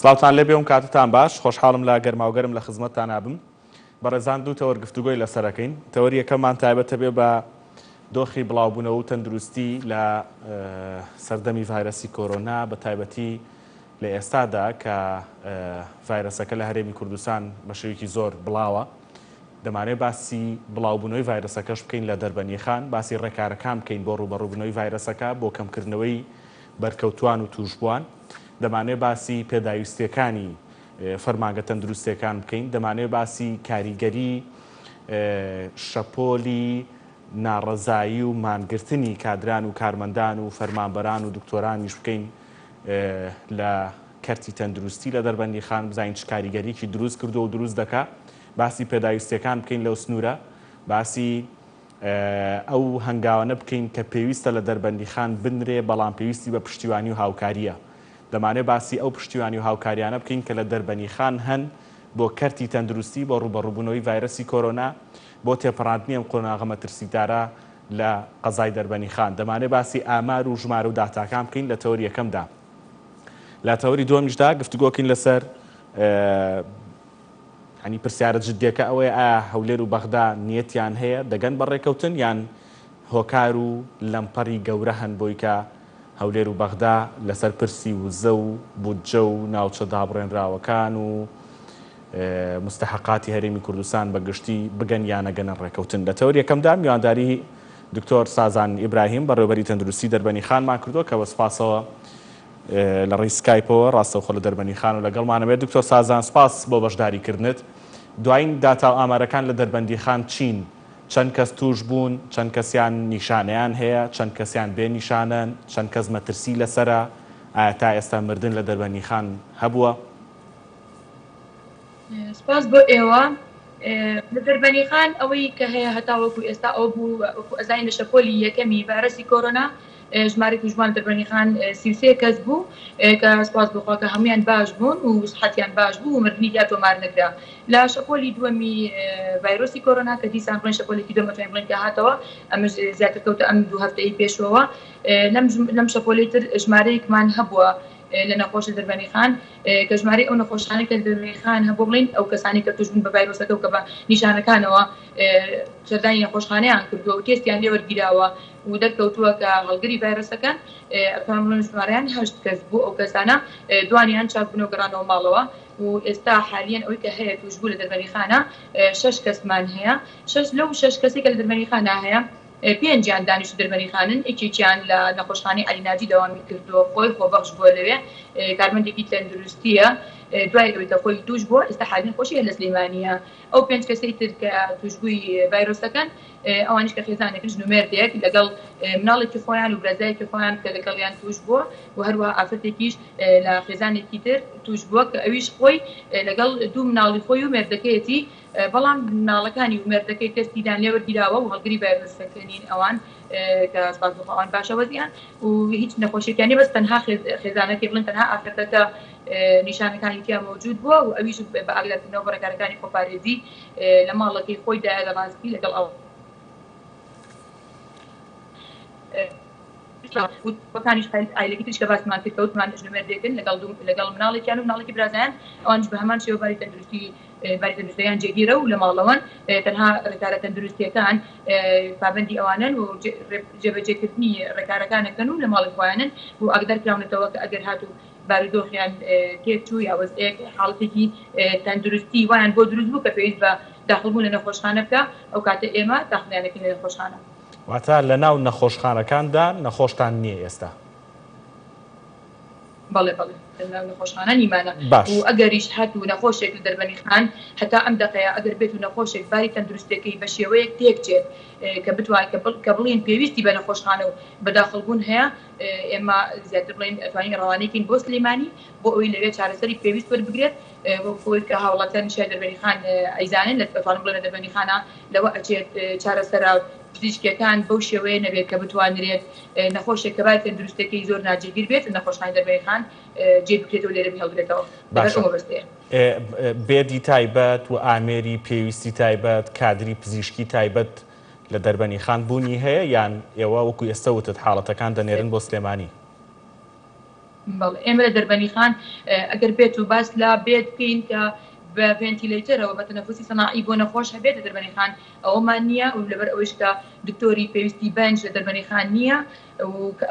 سڵاوتان لێ بێ و کاتتان باش خۆشحاڵم لا گەرماوگەرم لە خزمەتتان نابم بەڕێزان دوو تەوەر گفتوگۆی لەسەرەکەین تەوەری یەکەممان تایبەتە بێ بە دۆخی بڵاوبوونەوە و تەندروستی لە سەردەمی ڤایرەسی کۆرۆنا بە تایبەتی لە ئێستادا کە ڤایرەسەکە لە هەرێمی کوردستان بە شێوەیەکی زۆر بڵاوە دەمانێت باسی بڵاوبوونەوەی ڤایرەسەکەش بکەین لە دەربەنیخان باسی ڕێکارەکان بکەین بۆ ڕوبەڕووبوونەوەی ڤایرەسەکە بۆ کەمکردنەوەی بەرکەوتوان و توشبووان دەمانێت باسی پێداویستیەکانی فەرمانگە تەندروستیەکان بکەین دەمانێت باسی کاریگەری شەپۆلی ناڕەزایی و مانگرتنی کادران و کارمەندان و فەرمانبەران و دکتۆرانیش بکەین لە کەرتی تەندروستی لە دەربەندیخان بزانین چ کاریگەریکی دروست کردو و دروست دەکا باسی پێداویستیەکان بکەین لەو سنوورە باسی ئەو هەنگاوانە بکەین کە پێویستە لە دەربەندیخان بنرێ بەڵام پێویستی بە پشتیوانی و هاوکاریە دەمانێت باسی ئەو پشتیوانی و هاوکاریانە بکەین کە لە دەربەنیخان هەن بۆ کەرتی تەندروستی بۆ ڕوبەڕووبوونەوەی ڤایرەسی کۆرۆنا بۆ تێپەڕاندنی ئەم قۆناغە مەترسیدارە لە قەزای دەربەنیخان دەمانێت باسی ئامار و ژمارە و داتاکان بکەین لە تەوەری یەکەمدا لە تەوەری دووەمیشدا گفتوگۆکەین لەسەر ینی پرسیارە جددیەکە ئەوەیە ئایا هەولێر و بەغدا نیەتیان هەیە دەگەن بەڕێکەوتن یان هۆکار و لەمپەڕی گەورە هەن بۆی کە هەولێر و بەغدا لەسەر پرسی وزە و بودجە و ناوچە دابڕێنراوەکان و مستحقاتی هەرێمی کوردستان بەگشتی بگەن یانەگەنە ڕێکەوتن لە تەوەری یەکەمدا میوانداری دکتۆر سازان ئیبراهیم بەڕێوەبەری تەندروستی دەربەنیخانمان کردووە کە بە سپاسەوە لە ڕێی سکایپەوە ڕاستەوخۆ لە دەربەنیخان و لەگەڵمانەوێت دکتۆر سازان سپاس بۆ بەشداریکردنت دوایین داتا و ئامارەکان لە دەربەندیخان چین چەند کەس توش بوون چەند کەسیان نیشانەیان هەیە چەند کەسیان بێ نیشانن چەند کەس مەترسی لەسرە ئایا تا ئێستا مردن لە دەربەندیخان هەبووە سپاس بۆ ئێوە لە دەربەنیخان ئەوەی کە هەیە هەتا وەکو ئێستا ئەو بوو ئەزای لە شەپۆلی یەکەمی ڤایرەسی کۆرۆنا ژمارە توشمان دەربەنیخان 33 کەس بوو کە سپاس بخوا کە هەمویان باش بوون و سحەتیان باش بوو و مردنی یا تۆمار نەکرا لە شەپۆلی دووەمی ڤایرۆسی کۆرۆنا کە دیسان بڵێن شەپۆلێکی دووەمە توانین بڵێن کە هاتەوە ئەمەش زیاتر کەوتە ئەم دوو هەفتەی پێشەوە لەم شەپۆلەی تر ژمارەیەکمان هەبووە لە نەخۆشی دەربەنیخان کە ژمارەی ئەو نەخۆشخانەی کە دەربەنیخان هەبوو بڵین ئەو کەسانی کە توش بوون بە ڤایرۆسەکە و کە بە نیشانەکانەوە سەردانی نەخۆشخانەیان کردووە و تێستیان لێ وەرگیراوە و دەرکەوتووە کە هەڵگری ڤایرۆسەکان ئەتوان بڵێن ژمارەیان 8 کەس بوو ئەو کەسانە دوانیان چاکبوونەوە گەڕانەوە ماڵەوە و ئێستا حالیان ئەوەی کە هەیە توش بوو لە دەربەنیخانە 6 کەسمان هەیە لەو 6 کەسی کە لە دەربەنیخانە هەیە پێنجیان دانیش دەربەنیخانن یەکێکیان لە نەخۆشخانەی عەلیناجی دەوامی کردووە خۆی خۆبەخش بووە لەوێ کارمەندێکی تەندروستیە دوای ئەوەی کە خۆی توش بووە ئێستا حالین خۆشیە لە سلەیمانیە ئەو پێنج کەسەی تر کە توشبووی ڤایرۆسەکەن ئەوانیش کە خێزانێکن ژنومێردێک لەگەڵ مناڵێکی خۆیان و برەزایەکی خۆیان کە لەگەڵیان توش بووە و هەروە ئافرەتێکیش لە خێزانێکی تر توش بووە کە ئەویش خۆی لەگەڵ دوو مناڵی خۆی و مێردەکەیەتی بەڵام مناڵەکانی و مێردەکەی تەستیدان لێوەرگیراوە و هەڵگری ڤایرۆسەکەنین ئەوان کە سپاس بخۆوان باشە وەزیان و هیچ نەخۆشیەکانی بەس تەنها خێزانەکەی بڵێن تەنها ئافرەتەکە نیشانەکانی تیا موجود بووە و ئەویش بە ئاگادارکردنەوە بە ڕێکارەکانی خۆپارێزی لە ماڵەکەی خۆی دایە دەڕاستی لەگەڵ ئەو وەکانیش ئایلەکی تریش کە باسمان کرد کەوتمان ژنومێردێکن لەگەڵ مناڵێکیان و مناڵێکی برازایان ئەوانش بە هەمان شێوە باری تەندروستییان جێگیرە و لە ماڵەوەن تەنها ڕێکارە تەندروستیەکان پابەندی ئەوانن و جێبەجێکردنی ڕێکارەکانەکەن و لە ماڵی خۆیانن و ئاگدار کراونەتەوە کە ئەگەر هاتوو بارودۆخیان تێکچوو یا وەزعەیەک حاڵەتێکی تەندروستی وایان بۆ دروست بوو کە پێویست بە داخلبوون لە نەخۆشخانە بکە ئەو کاتە ئێمە داخلیانەکەین لە نەخۆشخانە واتە لە ناو نەخۆشخانەکاندا نەخۆشتان نییە ئێستا بەڵێ نەخۆشخانە نیمانە و ئەگەریش هاتوو نەخۆشێک لە دەربەنیخان هەتا ئەم دقەیە ئەگەر بێت و نەخۆشێک باری تەندروستەکەی بە شێوەیەک تێکچێت کە بتوانین کە بڵین پێویستی بە نەخۆشخانە و بەداخلبوون هەیە ئێمە زیاتر بڵین ئەتوانین ڕەوانەیەکەین بۆ سلەیمانی بۆ ئەوەی لەوێ چارەسەری پێویست وەربگرێت بۆی کە هاوڵاتیان شای دەربەنیخان ئەیزانن لە ئەتوانم بڵێن لە دەربەنیخانە لەوە ئەچێت چارەسەرا پزیشکیەکان بەو شێوەیە نەبێت کە بتوانرێت نەخۆشێک کە بای تەندروستەکەی زۆر ناجێگیر بێت نەخۆشخانەی دەربەنیخان جێ بکرێتەوە لێرە هەڵگرێتەوە بێدی تایبەت و ئامێری پێویستی تایبەت کادری پزیشکی تایبەت لە دەربەنیخان بوونی هەیە یان ئێوە وەکو ئێستا وتت حاڵەتەکان دەنێرن بۆ سلێمانی ئێمە لە دەربەنی خان ئەگەر بێت و باس لا بێت بکەین کە بە ڤێنتیلەیتەرەوە بە تەنەفوسی سەناعی بۆ نەخۆش هەبێت لە دەربەنی خان ئەوەمان نییە و لەبەر ئەوەش کە دکتۆری پێویستی بەنج لە دەربەنی خان نییە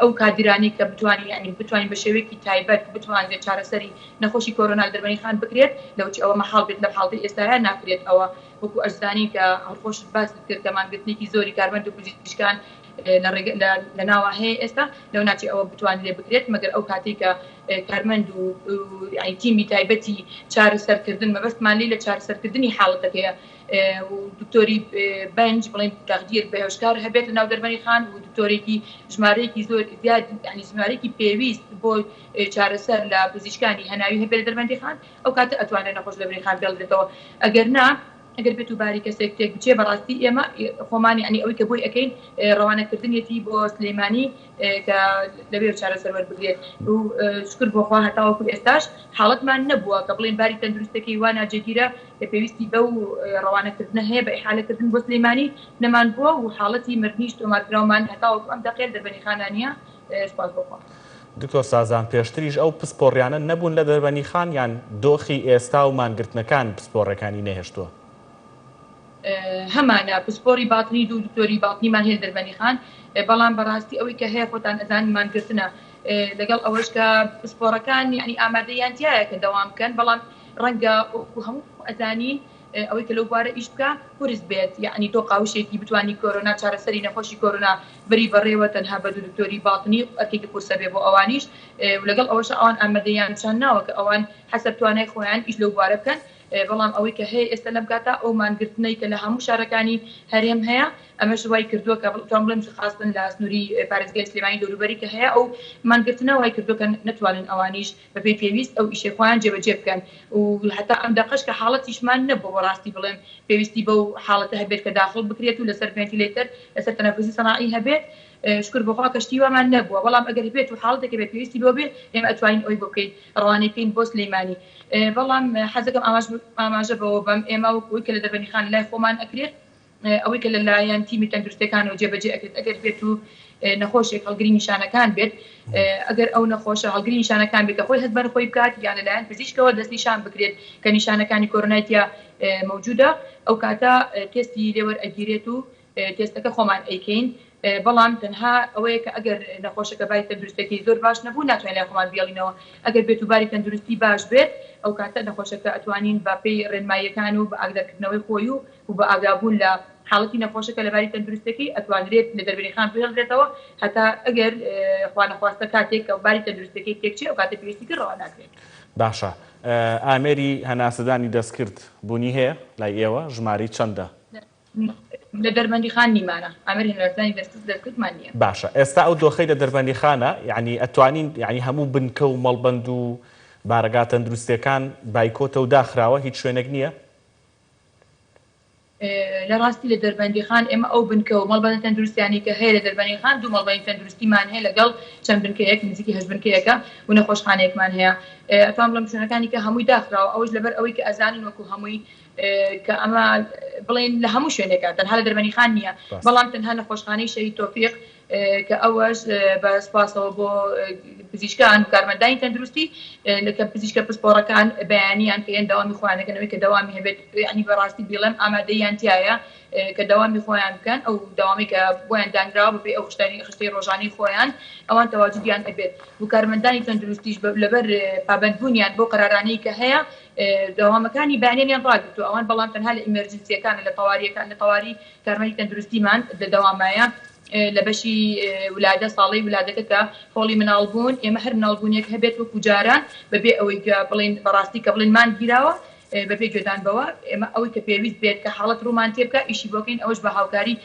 ئەو کادرانی کە بتوانین یعنی بتوانین بە شێوەیەکی تایبەت بتوانێت چارەسەری نەخۆشی کۆرۆنا لە دەربەنی خان بکرێت لەوچی ئەوە مەحاڵ بێت لە حاڵەتی ئێستاە ناکرێت ئەوە وەکو ئەرزانی کە هەڵخۆش باس کرد کە مانگرتنێکی زۆری کارمەند و پزیشکان لە ناوە هەیە ئێستا لەو ناچی ئەوە بتوانێت لێ بکرێت مەگەر ئەو کاتێک کە کارمەند و تیمی تایبەتی چارەسەرکردن مەبەستمان لێ لە چارەسەرکردنی حاڵەتەکەیە و دکتۆری بەنج بڵێن تەقدیر بەهێوشکار هەبێت لە ناو دەربەنی خان و دکتۆرێکی ژمارەیەکی زۆر زیاد ینی ژمارەیەکی پێویست بۆ چارەسەر لە پزیشکانی هەناوی هەبێت لە دەربەندی خان ئەو کاتە ئەتوانێت نەخۆش لە دەربەنی خان بێڵێتەوە ئەگەر نا ئەگەر بێت و باری کەسێک تێک بچێ بەڕاستی ئێمە خۆمانی ئەنی ئەوەی کە بۆی ئەەکەین ڕەوانەکردنیەتی بۆ سلەیمانی کە لەبێ چارەسەر وەربگرێت و شکر بۆخوا هەتاوەکو ئێستاش حاڵەتمان نەبووە کە بڵێن باری تەندروستەکەی وا ناجێگیرە پێویستی بە و ڕەوانەکردنە هەیە بە ئیحالەکردن بۆ سلەیمانی نەمان بووە و حاڵەتی مردنیش تۆمارکراومان هەتاوەکو ئەم دەقێت دەربەنی خانانیە سپاس بۆخوا. دکتۆر سازان پێشتریش ئەو پسپۆڕیانە نەبوون لە دەربەنی خان یان دۆخی ئێستا و مانگرتنەکان پسپۆڕەکانی نەهێشتووە؟ هەمانە پسپۆری باتنی دوو دکتۆری باتنیمان هەیە دەربەنی خان بەڵام بەڕاستی ئەوەی کە هەیە خۆتان ئەزانی مانگرتنە لەگەڵ ئەوەش کە پسپۆڕەکان یعنی ئامادەیان تایە کە دەوام بکەن بەڵام ڕەنگە هەموو ئەزانین ئەوەی کە لەو بارە ئیش بکە پورس بێت یعنی تۆ قاوشێکی بتوانی کۆرۆنا چارەسەری نەخۆشی کۆرۆنا بری بەڕێوە تەنها بە دوو دکتۆری باتنی ئەرکێکی پورسە بێ بۆ ئەوانیش و لەگەڵ ئەوەش ئەوان ئامادەیان چەند ناوە کە ئەوان حەسەب توانای خۆیان ئیش لەو بارە بکەن بەڵام ئەوەی کە هەیە ئێستا لەم کاتە ئەو مانگرتنەی کە لە هەموو شارەکانی هەرێم هەیە ئەمە شوای کردووە کە بڵێم خاستن لە سنووری پارێزگای سلێمانی دەوروبەری کە هەیە ئەو مانگرتنە وای کردووە کە نەتوانن ئەوانیش بەپێی پێویست ئەو ئیشەی خۆیان جێبەجێ بکەن و حتا ئەم دەقەش کە حاڵەتیشمان نەبووە بەڕاستی بڵێم پێویستی بەو حاڵەتە هەبێت کە داخل بکرێت و لەسەر ڤێنتیلەیتەر لەسەر تەنەفوسی سەناعی هەبێت شکر بۆخوا کەشتی وامان نەبووە بەڵام ئەگەر بێت و حاڵەتێکە بێت پێویستی بۆ بێت ئێمە ئەتوانین ئەوی بۆ بکەین ڕەوانەکەین بۆ سلەیمانی بەڵام حەزەکەم ئاماژە بەوە بەم ئێمە وەکوی کە لە دەربەنی خان لای خۆمان ئەکرێت ئەوەی کە لەلایەن تیمی تەندروستەکانەوە جێبەجێ ئەکرێت ئەگەر بێت و نەخۆشێک هەڵگری نیشانەکان بێت ئەگەر ئەو نەخۆشە هەڵگری نیشانەکان بێت کە خۆی هەزبەر خۆی بکات یان لەلایەن پزیشکەوە دەست نیشان بکرێت کە نیشانەکانی کۆرۆنایتیا مەوجودە ئەو کاتە تێستی لێوەرئەگیرێت و تێستەکە خۆمان ئەیکەین بەڵام تەنها ئەوەیە کە ئەگەر نەخۆشەکە باری تەندروستەکەی زۆر باش نەبوو ناتوانین لای خۆمان بیاڵینەوە ئەگەر بێت و باری تەندروستی باش بێت ئەو کاتە نەخۆشەکە ئەتوانین بە پێی ڕێنماییەکان و بە ئاگادارکردنەوەی خۆی و بە ئاگابوون لە حاڵەتی نەخۆشەکە لە باری تەندروستەکەی ئەتوانرێت لە دەربەنی خان بهێڵدرێتەوە هەتا ئەگەر خوا نەخواستە کاتێک کە باری تەندروستەکەی تێکچێت ئەو کاتە پێویستی کرد ڕەوا ناکرێت. باشە ئامێری هەناسەدانی دەستکرد بوونی هەیە لای ئێوە ژماری چەندە؟ لە دەربەندی خان نیمانە ئامێری هەناسەدانی دەستکردمان نییە. باشە ئێستا ئەو دۆخەی لە دەربەندی خانە یعنی ئەتوانین یعنی هەموو بنکە و مەڵبەند و بارەگا تەندروستیەکان بایکۆتە و داخراوە هیچ شوێنێک نییە؟ لە ڕاستی لە دەربەندی خان ئێمە ئەو بنکە و مەڵبەندە تەندروستیانی کە هەیە لە دەربەندی خان دوو مەڵبەندی تەندروستیمان هەیە لەگەڵ چەند بنکەیەک نزیکی 8 بنکەیەکە و نەخۆشخانەیەکمان هەیە ئەتوان بڵێم شوێنەکانی کە هەمووی داخراوە ئەوەش لەبەر ئەوەی کە ئەزانین وەکو هەمووی کە ئەمە بڵێن لە هەموو شوێنێکە تەنها لە دەربەندی خان نییە بەڵام تەنها نەخۆشخانەی شەهید تۆفیق کە ئەوەش بە سپاسەوە بۆ پزیشکان و کارمەندانی تەندروستی لەکە پزیشکە پسپۆڕەکان بەیانیان کەیان داوامی خۆیانەکەنەوەی کە داوامی هەبێت ینی بەڕاستی بڵێم ئامادەیان تایە کە داوامی خۆیان بکەن ئەو داوامی کە بۆیان دانراوە بەپێی ئەو خشتەی ڕۆژانەی خۆیان ئەوان تەواجودیان هەبێت و کارمەندانی تەندروستیش لەبەر پابەندبوونیان بۆ قەرارانەی کە هەیە داوامەکانی بەیانیان ڕاگرتو ئەوان بەڵام تەنها لە ئیمەرجنسیەکان لە تەواریەکان لە تەواری کارمەندی تەندروستیمان دەوامایە لە بەشی ولادە ساڵی ولادەکە کە خۆڵی مناڵبوون ئێمە هەر مناڵبوونیەک هەبێت وەکو جاران بەبێ ئەوەی بڵین بەڕاستی کە بڵین مان گیراوە بەپێ گوێدانبەوە ئێمە ئەوەی کە پێویست بێت کە حاڵەت ڕوومان تێ بکە ئیشی بۆکەین ئەوەش بە هاوکاری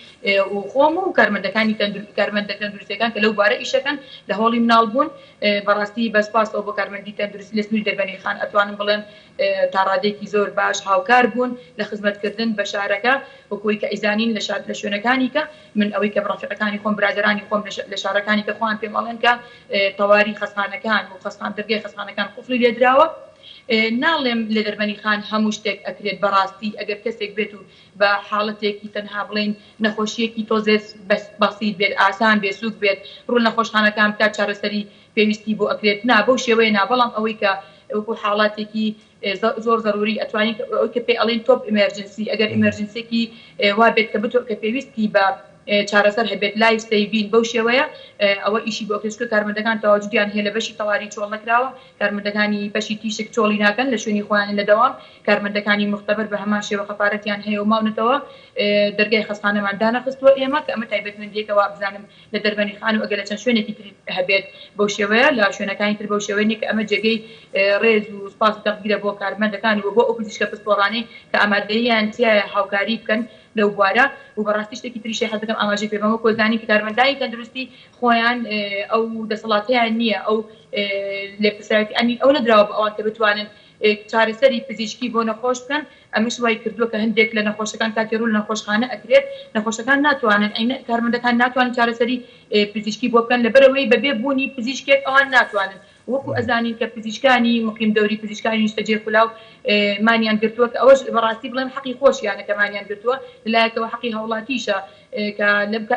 و خۆم و کارمەندەکانی کارمەندە تەندروستیەکان کە لەو بارە ئیشەکەن لە هۆڵی مناڵبوون بەڕاستی بەسپاسەوە بۆ کارمەندی تەندروستی لە سنووری دەربەنی خان ئەتوانم بڵێن تا ڕادێکی زۆر باش هاوکار بوون لە خزمەتکردن بە شارەکە وەکوی کە ئیزانین لە شوێنەکانی کە من ئەوەی کە ڕافقەکانی خۆم برادرانی خۆم لە شارەکانی کە خۆیان پێم ئەڵێن کە تەواری خەسخانەکان و دەرگای خەسخانەکان قوفڵی لێدراوە ناڵێم لە دەربەنی خان هەموو شتێک ئەکرێت بەڕاستی ئەگەر کەسێک بێت و بە حاڵەتێکی تەنها بڵێن نەخۆشیەکی تۆزێت بەسیت بێت ئاسان بێ سووک بێت ڕوو نەخۆشخانەکان بکات چارەسەری پێویستی بۆ ئەکرێت نا بەو شێوەیە نا بەڵام ئەوەی کە وەکو حاڵاتێکی زۆر ضروری ئەتوانین ئەوەی کە پێ ئەڵێن تۆپ ئیمەرجنسی ئەگەر ئیمەرجنسێکی وا بێت کە بتۆ کە پێویستی بە چارەسەر هەبێت لایف سەیڤین بەو شێوەیە ئەوە ئیشی بۆ کەسکە کارمەندەکان تەواجودیان هەیە لە بەشی تەواوی چۆڵ نەکراوە کارمەندەکانی بەشی تیشک چۆڵی ناکەن لە شوێنی خۆیان لە دەوام کارمەندەکانی مختبەر بە هەمان شێوە خەپارەتیان هەیە و ماونەتەوە دەرگای خەستخانەمان دانەخستووە ئێمە کە ئەمە تایبەتمەندیەکەوە بزانم لە دەربەنی خان و ئەگەر لە چەند شوێنێکی تر هەبێت بەو شێوەیە لە شوێنەکانی تر بەو شێوەیە کە ئەمە جێگەی ڕێز و سپاس و تەقدیرە بۆ کارمەندەکانی و بۆ ئەو پزیشکە پسپۆڕانەی کە ئامادەییان تایە هاوکاری بکەن لەو بوارە و بەڕاستی شتێکی تریشی حەز دەکەم ئاماژەی پێ بەمە کۆزانی کە کارمەندانی تەندروستی خۆیان ئەو دەسەڵاتیان نییە ئەو لێپرسراتی ئەنی ئەو نەدراوە بە ئەوان کە بتوانن چارەسەری پزیشکی بۆ نەخۆش بکەن ئەمەش وای کردووە کە هەندێک لە نەخۆشەکان کاتی ڕوو لە نەخۆشخانە ئەکرێت نەخۆشەکان ناتوانن کارمەندەکان ناتوانن چارەسەری پزیشکی بۆ بکەن لەبەرەوەی بەبێ بوونی پزیشکێک ئەوان ناتوانن وەکو ئەزانین کە پزیشکانی مقیم دەوری پزیشکانی نیشتەجێ کولاو مانیان گرتووە کە ئەوەش بەڕاستی بڵێن حەقی خۆشیانە کە مانیان گرتووە لەلایەکەوە حەقی هاوڵاتیشە کە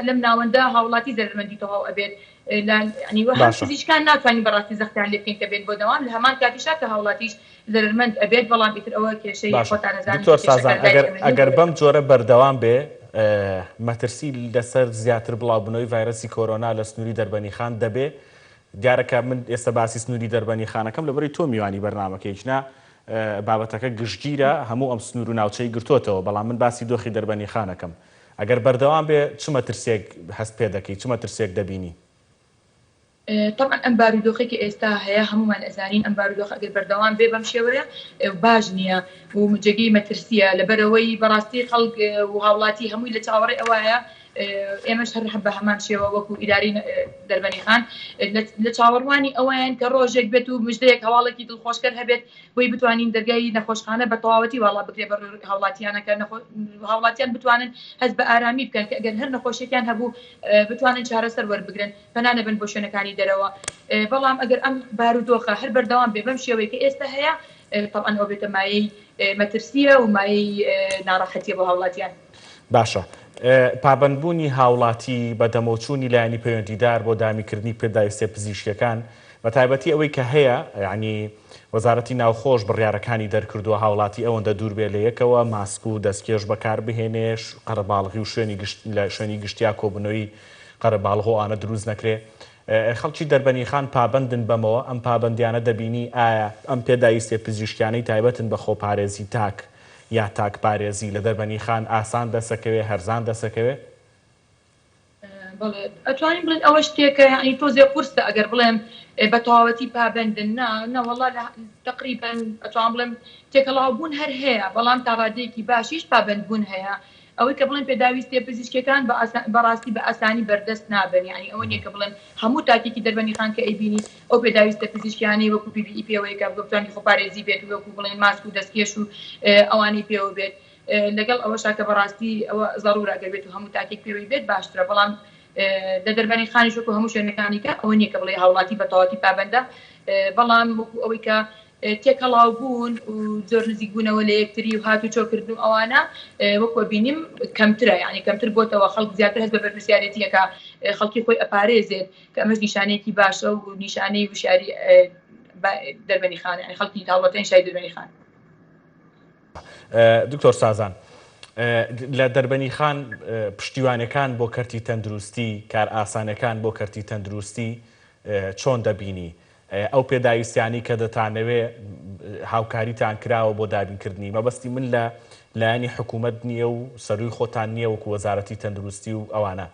لەم ناوەندا هاوڵاتی زەرمەندی تەواو ئەبێت ینی وە پزیشکان ناتوانین بەڕاستی زەختیان لێ بکەین کە بێت بۆ دەوام لە هەمان کاتیشا کە هاوڵاتیش زەرمەند ئەبێت بەڵام ئیتر ئەوە کێشەی خۆتان نەزانن ئەگەر بەم جۆرە بەردەوام بێ مەترسی لەسەر زیاتر بڵاوبوونەوەی ڤایرەسی کۆرۆنا لە سنووری دەربەنی خان دەبێ دیارەکە من ئێستا باسی سنووری دەربەنی خانەکەم لەبەری تۆ میوانی بەرنامەکەیچنا بابەتەکە گشتگیرە هەموو ئەم سنوور و ناوچەی گرتوتەوە بەڵام من باسی دۆخی دەربەنی خانەکەم ئەگەر بەردەوام بێ چ مەترسێک هەست پێ دەکەی چ مەترسێک دەبینی طبعا ئەم بارودۆخێکی ئێستا هەیە هەمومان ئەزانین ئەم بارودۆخ ئەگەر بەردەوام بێ بەم شێوەیە باش نییە و جێگەی مەترسیە لەبەرەوەی بەڕاستی خەڵک و هاوڵاتی هەمووی لە چاوەڕێ ئەوەیە ئێمەش هەر بە هەمان شێوە وەکو ئیداری دەربەنی خان لە چاوەڕوانی ئەوەیان کە ڕۆژێک بێت و مژدەیەک هەواڵێکی دڵخۆشکەر هەبێت بۆی بتوانین دەرگای نەخۆشخانە بە تەواوەتی واڵا بکرێ بە هاوڵاتیانەکە هاوڵاتیان بتوانن هەز بە ئارامی بکەن کە ئەگەر هەر نەخۆشیەکان هەبوو بتوانن چارەسەر وەربگرن پەنانە بن بۆ شوێنەکانی دەرەوە بەڵام ئەگەر ئەم بارودۆخە هەر بەردەوام بێ بەم شێوەیە کە ئێستا هەیە طبعا ئەو بێتە مایەی مەترسیە و مایەی ناڕەحەتیە بۆ هاوڵاتیان باشە پابندبوونی هاوڵاتی بە دەمەوچوونی لایەنی پەیوەندیدار بۆ دامیکردنی پێداویستە پزیشکیەکان بە تایبەتی ئەوەی کە هەیە یعنی وەزارەتی ناوخۆش بڕیارەکانی دەرکردووە هاوڵاتی ئەوەندە دوور بێ لە یەکەوە ماسک و دەستکێش بەکار بهێنێش قەرەباڵغی و شوێنی گشتیا کۆبنەوەی قەرەباڵغ و ئانە دروست نەکرێ خەڵکی دەربەنی خان پابندن بەمەوە ئەم پابندیانە دەبینی ئایا ئەم پێداویستە پزیشکیانەی تایبەتن بە خۆپارێزی تاک یا تاکپارێزی لە دەربەنی خان ئاسان دەسەکەوێ هەرزان دەسەکەوێ ئەتوانین بڵێن ئەوە شتێکە ینی تۆزێ قورسە ئەگەر بڵێم بە تەواوەتی پابندن نەوەڵا تقریبا ئەتوان بڵێم تێکەڵاوبوون هەر هەیە بەڵام تا ڕادەیەکی باشیش پابندبوون هەیە ئەوەی کە بڵێن پێداویستە پزیشکەکان بەڕاستی بە ئاسانی بەردەست نابن ینی ئەوە نیە کە بڵێن هەموو تاکێکی دەربەنی خان کە ئەیبینی ئەو پێداویستە پزیشکیانی وەکو PPE پێوەیە کە بتوانانی خۆپارێزی بێت وەکو بڵێن ماسک و دەستکێش و ئەوانی پێوە بێت لەگەڵ ئەوەشا کە بەڕاستی ئەوە ضرورە ئەگەر بێت و هەموو تاکێک پێوەی بێت باشترە بەڵام لە دەربەنی خانیش وەکو هەموو شوێنەکانی کە ئەوە نیە کە بڵێ هاوڵاتی بە تەواوەتی پابەندە بەڵام وەکو ئەوەی کە تێکەڵاو بوون و زۆر نزیک بوونەوە لە یەکتری و هاتو چۆکردن ئەوانە وەکو بینیم کەمترە یعنی کەمتر بۆتەوە خەڵک زیاتر هەست بە بەرپرسیارەتیەکە خەڵکی خۆی ئەپارێزێت کە ئەمەش نیشانەیەکی باشە و نیشانەی وشاری دەربەنی خان یعنی خەڵکی هاوڵاتیان شای دەربەنی خان دکتۆر سازان لە دەربەنی خان پشتیوانەکان بۆ کەرتی تەندروستی کار ئاسانەکان بۆ کەرتی تەندروستی چۆن دەبینی ئەو پێداویستیانی کە دەتانەوێ هاوکاریتان کراوە بۆ دابینکردنی مەبەستی من لە لایەنی حکوومەت نییە و سەروی خۆتان نییە وەکو وەزارەتی تەندروستی و ئەوانە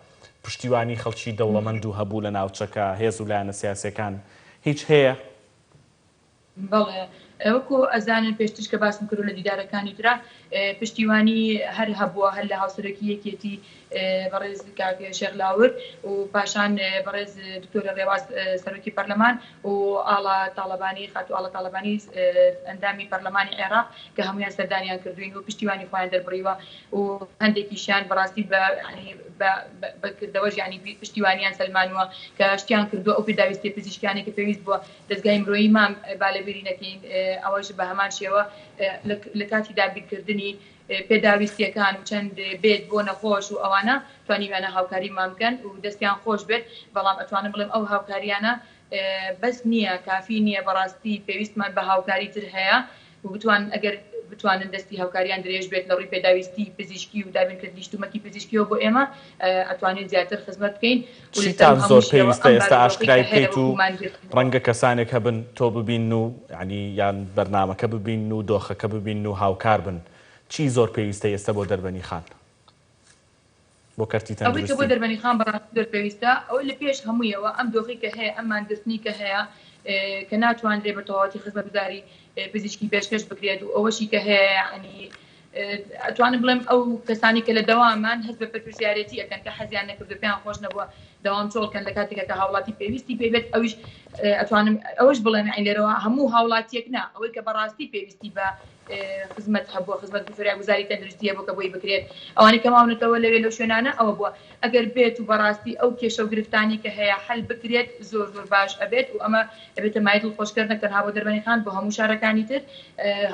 پشتیوانی خەڵکی دەوڵەمەند و هەبوو لە ناوچەکە هێز و لایەنە سیاسیەکان هیچ هەیە؟ بەڵێ وەکو ئەزانن پێشتش کە باسم کردو لە دیدارەکانی ترا پشتیوانی هەر هەبووە هەر لە هاوسەرەکی یەکێتی بەڕێز شێخ لاور و پاشان بەڕێز دکتۆرە ڕێواز سەرۆکی پەرلەمان و ئاڵا تاڵەبانی خاتو ئاڵا تاڵەبانی ئەندامی پەرلەمانی عێراق کە هەمویان سەردانیان کردوین و پشتیوانی خۆیان دەربڕیوە و هەندێکیشیان بەڕاستی بەکردەوەش ینی پشتیوانیان سەلمانوە کە شتیان کردووە ئەو پێداویستی پزیشکیانی کە پێویست بووە دەستگای مرۆیی مام بالەبیری نەکەین ئەوەش بە هەمان شێوە لە کاتی دابینکردنی پێداویستیەکان و چەند بێت بۆ نەخۆش و ئەوانە توانیوانە هاوکاری مامکەن و دەستیان خۆش بێت بەڵام ئەتوانم بڵێم ئەو هاوکاریانە بەس نییە کافی نییە بەڕاستی پێویستمان بە هاوکاری تر هەیە و ئەگەر بتوانن دەستی هاوکاریان درێژ بێت لە ڕووی پێداویستی پزیشکی و دابینکردنی شتومەکی پزیشکیەوە بۆ ئێمە ئەتوانین زیاتر خزمەت بکەین چیتان زۆر پێویستە ئێستا ئاشکرای بکەیت و ڕەنگە کەسانێک هەبن تۆ ببین و ینی یان بەرنامەکە ببین و دۆخەکە ببین و هاوکار بن چی زۆر پێویستە ئێستا بۆ دەربەنی خان بۆ کەرتی ئەوەی کە بۆ دەربەنی خان بەڕاستی زۆر پێویستە ئەوەی لە پێش هەموویەوە ئەم دۆخی کە هەیە ئەم مانگرتنی کە هەیە کە ناتوانرێ بە تەواوەتی خزمەتگوزاری پزیشکی پێشکەش بکرێت و ئەوەشی کە هەیە ینی ئەتوانم بڵێم ئەو کەسانی کە لە دەوامان هەست بە پەرپرسیارەتی ئەەکەن کە حەزیان نەکردو پێیان خۆش نەبووە دەوام چۆڵکەن لە کاتێکە کە هاوڵاتی پێویستی پێبێت ئەویش ئەتوانم ئەوەش بڵێم لێرەوە هەموو هاوڵاتیەک نا ئەوەی کە بەڕاستی پێویستی بە خزمەت هەبووە خزمەت فریاگوزاری تەندروستیە بۆ کە بۆی بکرێت ئەوانەی کەماونەتەوە لەوێ لەو شوێنانە ئەوە بووە ئەگەر بێت و بەڕاستی ئەو کێشە و گرفتانی کە هەیە حل بکرێت زۆر زۆر باش ئەبێت و ئەمە ئەبێتە مای دڵخۆشکردن تەنها بۆ دەربەنی خان بۆ هەموو شارەکانی تر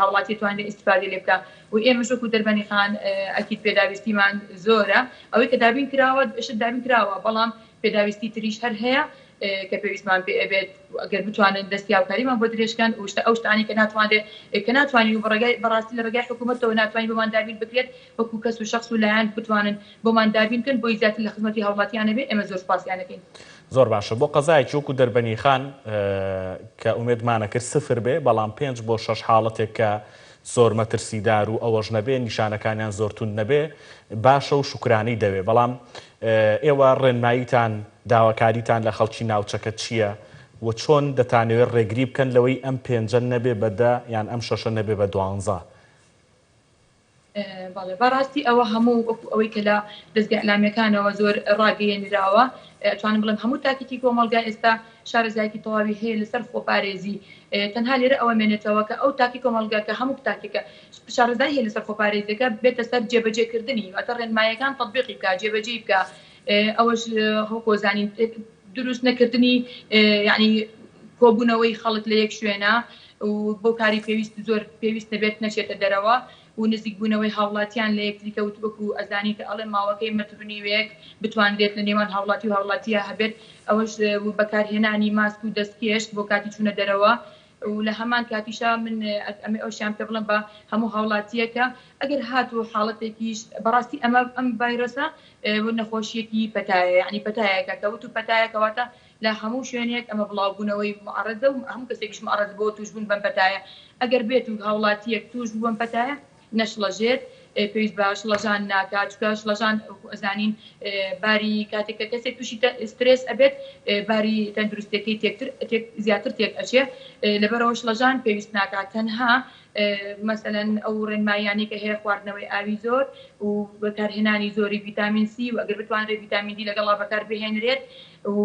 هاوڵاتی توانێت ئیستیفادە لێ بکات و ئێمەش وەکو دەربەنی خان ئەکید پێداویستیمان زۆرە ئەوەی کە دابین کراوە شت دابین کراوە بەڵام پێداویستی تریش هەر هەیە کە پێویستمان پێ ئەبێت ئەگەر بتوانن دەستی هاوکاریمان بۆ درێژکەن و ئەو شتانی کە ناتوانێت کە ناتوانین و بەڕاستی لە ڕێگای حکوومەتەوە ناتوانین بۆمان دابین بکرێت وەکو کەس و شخص و لایەن بتوانن بۆمان دابین بکەن بۆی زیاتر لە خزمەتی هاوڵاتیانە بێت ئێمە زۆر سپاسیان دەکەین. زۆر باشە بۆ قەزایەکی وەکو دەربەنی خان کە ئومێدمانە کرد سفر بێ بەڵام 5 بۆ 6 حاڵەتێک کە زۆر مەترسیدار و ئەوەش نەبێ نیشانەکانیان زۆرتون نەبێ باشە و شکرانەی دەوێ بەڵام ئێوە ڕێنماییتان داواکاریتان لە خەڵکی ناوچەکە چییە و چۆن دەتانەوێت ڕێگری بکەن لەوەی ئەم 5 نەبێ بە 10 یان ئەم 6 نەبێ بە 12. بەڕاستی ئەوە هەموو ئەوەی کە لە دەستگای ئەعلامیەکانەوە زۆر ڕاگەیەنراوە ئەتوانم بڵێم هەموو تاکیتی کۆمەڵگا ئێستا شارەزایەکی تەواوی هەیە لەسەر خۆپارێزی تەنها لێرە ئەوە مێنێتەوە کە ئەو تاکی کۆمەڵگا کە هەموو تاکێکە شارەزای هەیە لەسەر خۆپارێزیەکە بێتە سەر جێبەجێکردنی واتە ڕێنماییەکان تەطبیقی بکە جێبەجێ بکە ئەوەش هەڵکۆزانین دروست نەکردنی یعنی کۆبوونەوەی خەڵک لە یەک شوێنە و بۆ کاری پێویست زۆر پێویست نەبێت نەچێتە دەرەوە و نزیک بوونەوەی هاوڵاتیان لە یەکتریکە و وەکو ئەزانی کە ئەڵێ ماوەکەی مەتبنیوەیەک بتوانرێت لە نێوان هاوڵاتی و هاوڵاتیە هەبێت ئەوەش بەکارهێنانی ماسک و دەستکێش بۆ کاتی چوونە دەرەوە و لە هەمان کاتیشا من ئەمە ئەوشیان پێ بڵم بە هەموو هاوڵاتیەکە ئەگەر هاتوو حاڵەتێکیش بەڕاستی ئەم ڤایرۆسە نەخۆشیەکی پەتایە یعنی پەتایەکە کەوت و پەتایەکەواتە لە هەموو شوێنێک ئەمە بڵاوبوونەوەی معرەزە و هەموو کەسێکیش معرەز بۆ توشبوون بەم پەتایە ئەگەر بێت و هاوڵاتیەک توش بووم پەتایە نەشڵەژێت پێویست بە شڵەژان ناکات چکە شڵەژان ئەزانین باری کاتێک کە کەسێک تووشی سترێس ئەبێت باری تەندروستەکەی زیاتر تێک ئەچێ لەبەرەوە شڵەژان پێویست ناکات تەنها مەسەلەن ئەو ڕێنماییانی کە هەیە خواردنەوەی ئاوی زۆر و بەکارهێنانی زۆری ڤیتامین سی و ئەگەر بتوانرێت ڤیتامین دی لەگەڵا بەکار بهێنرێت و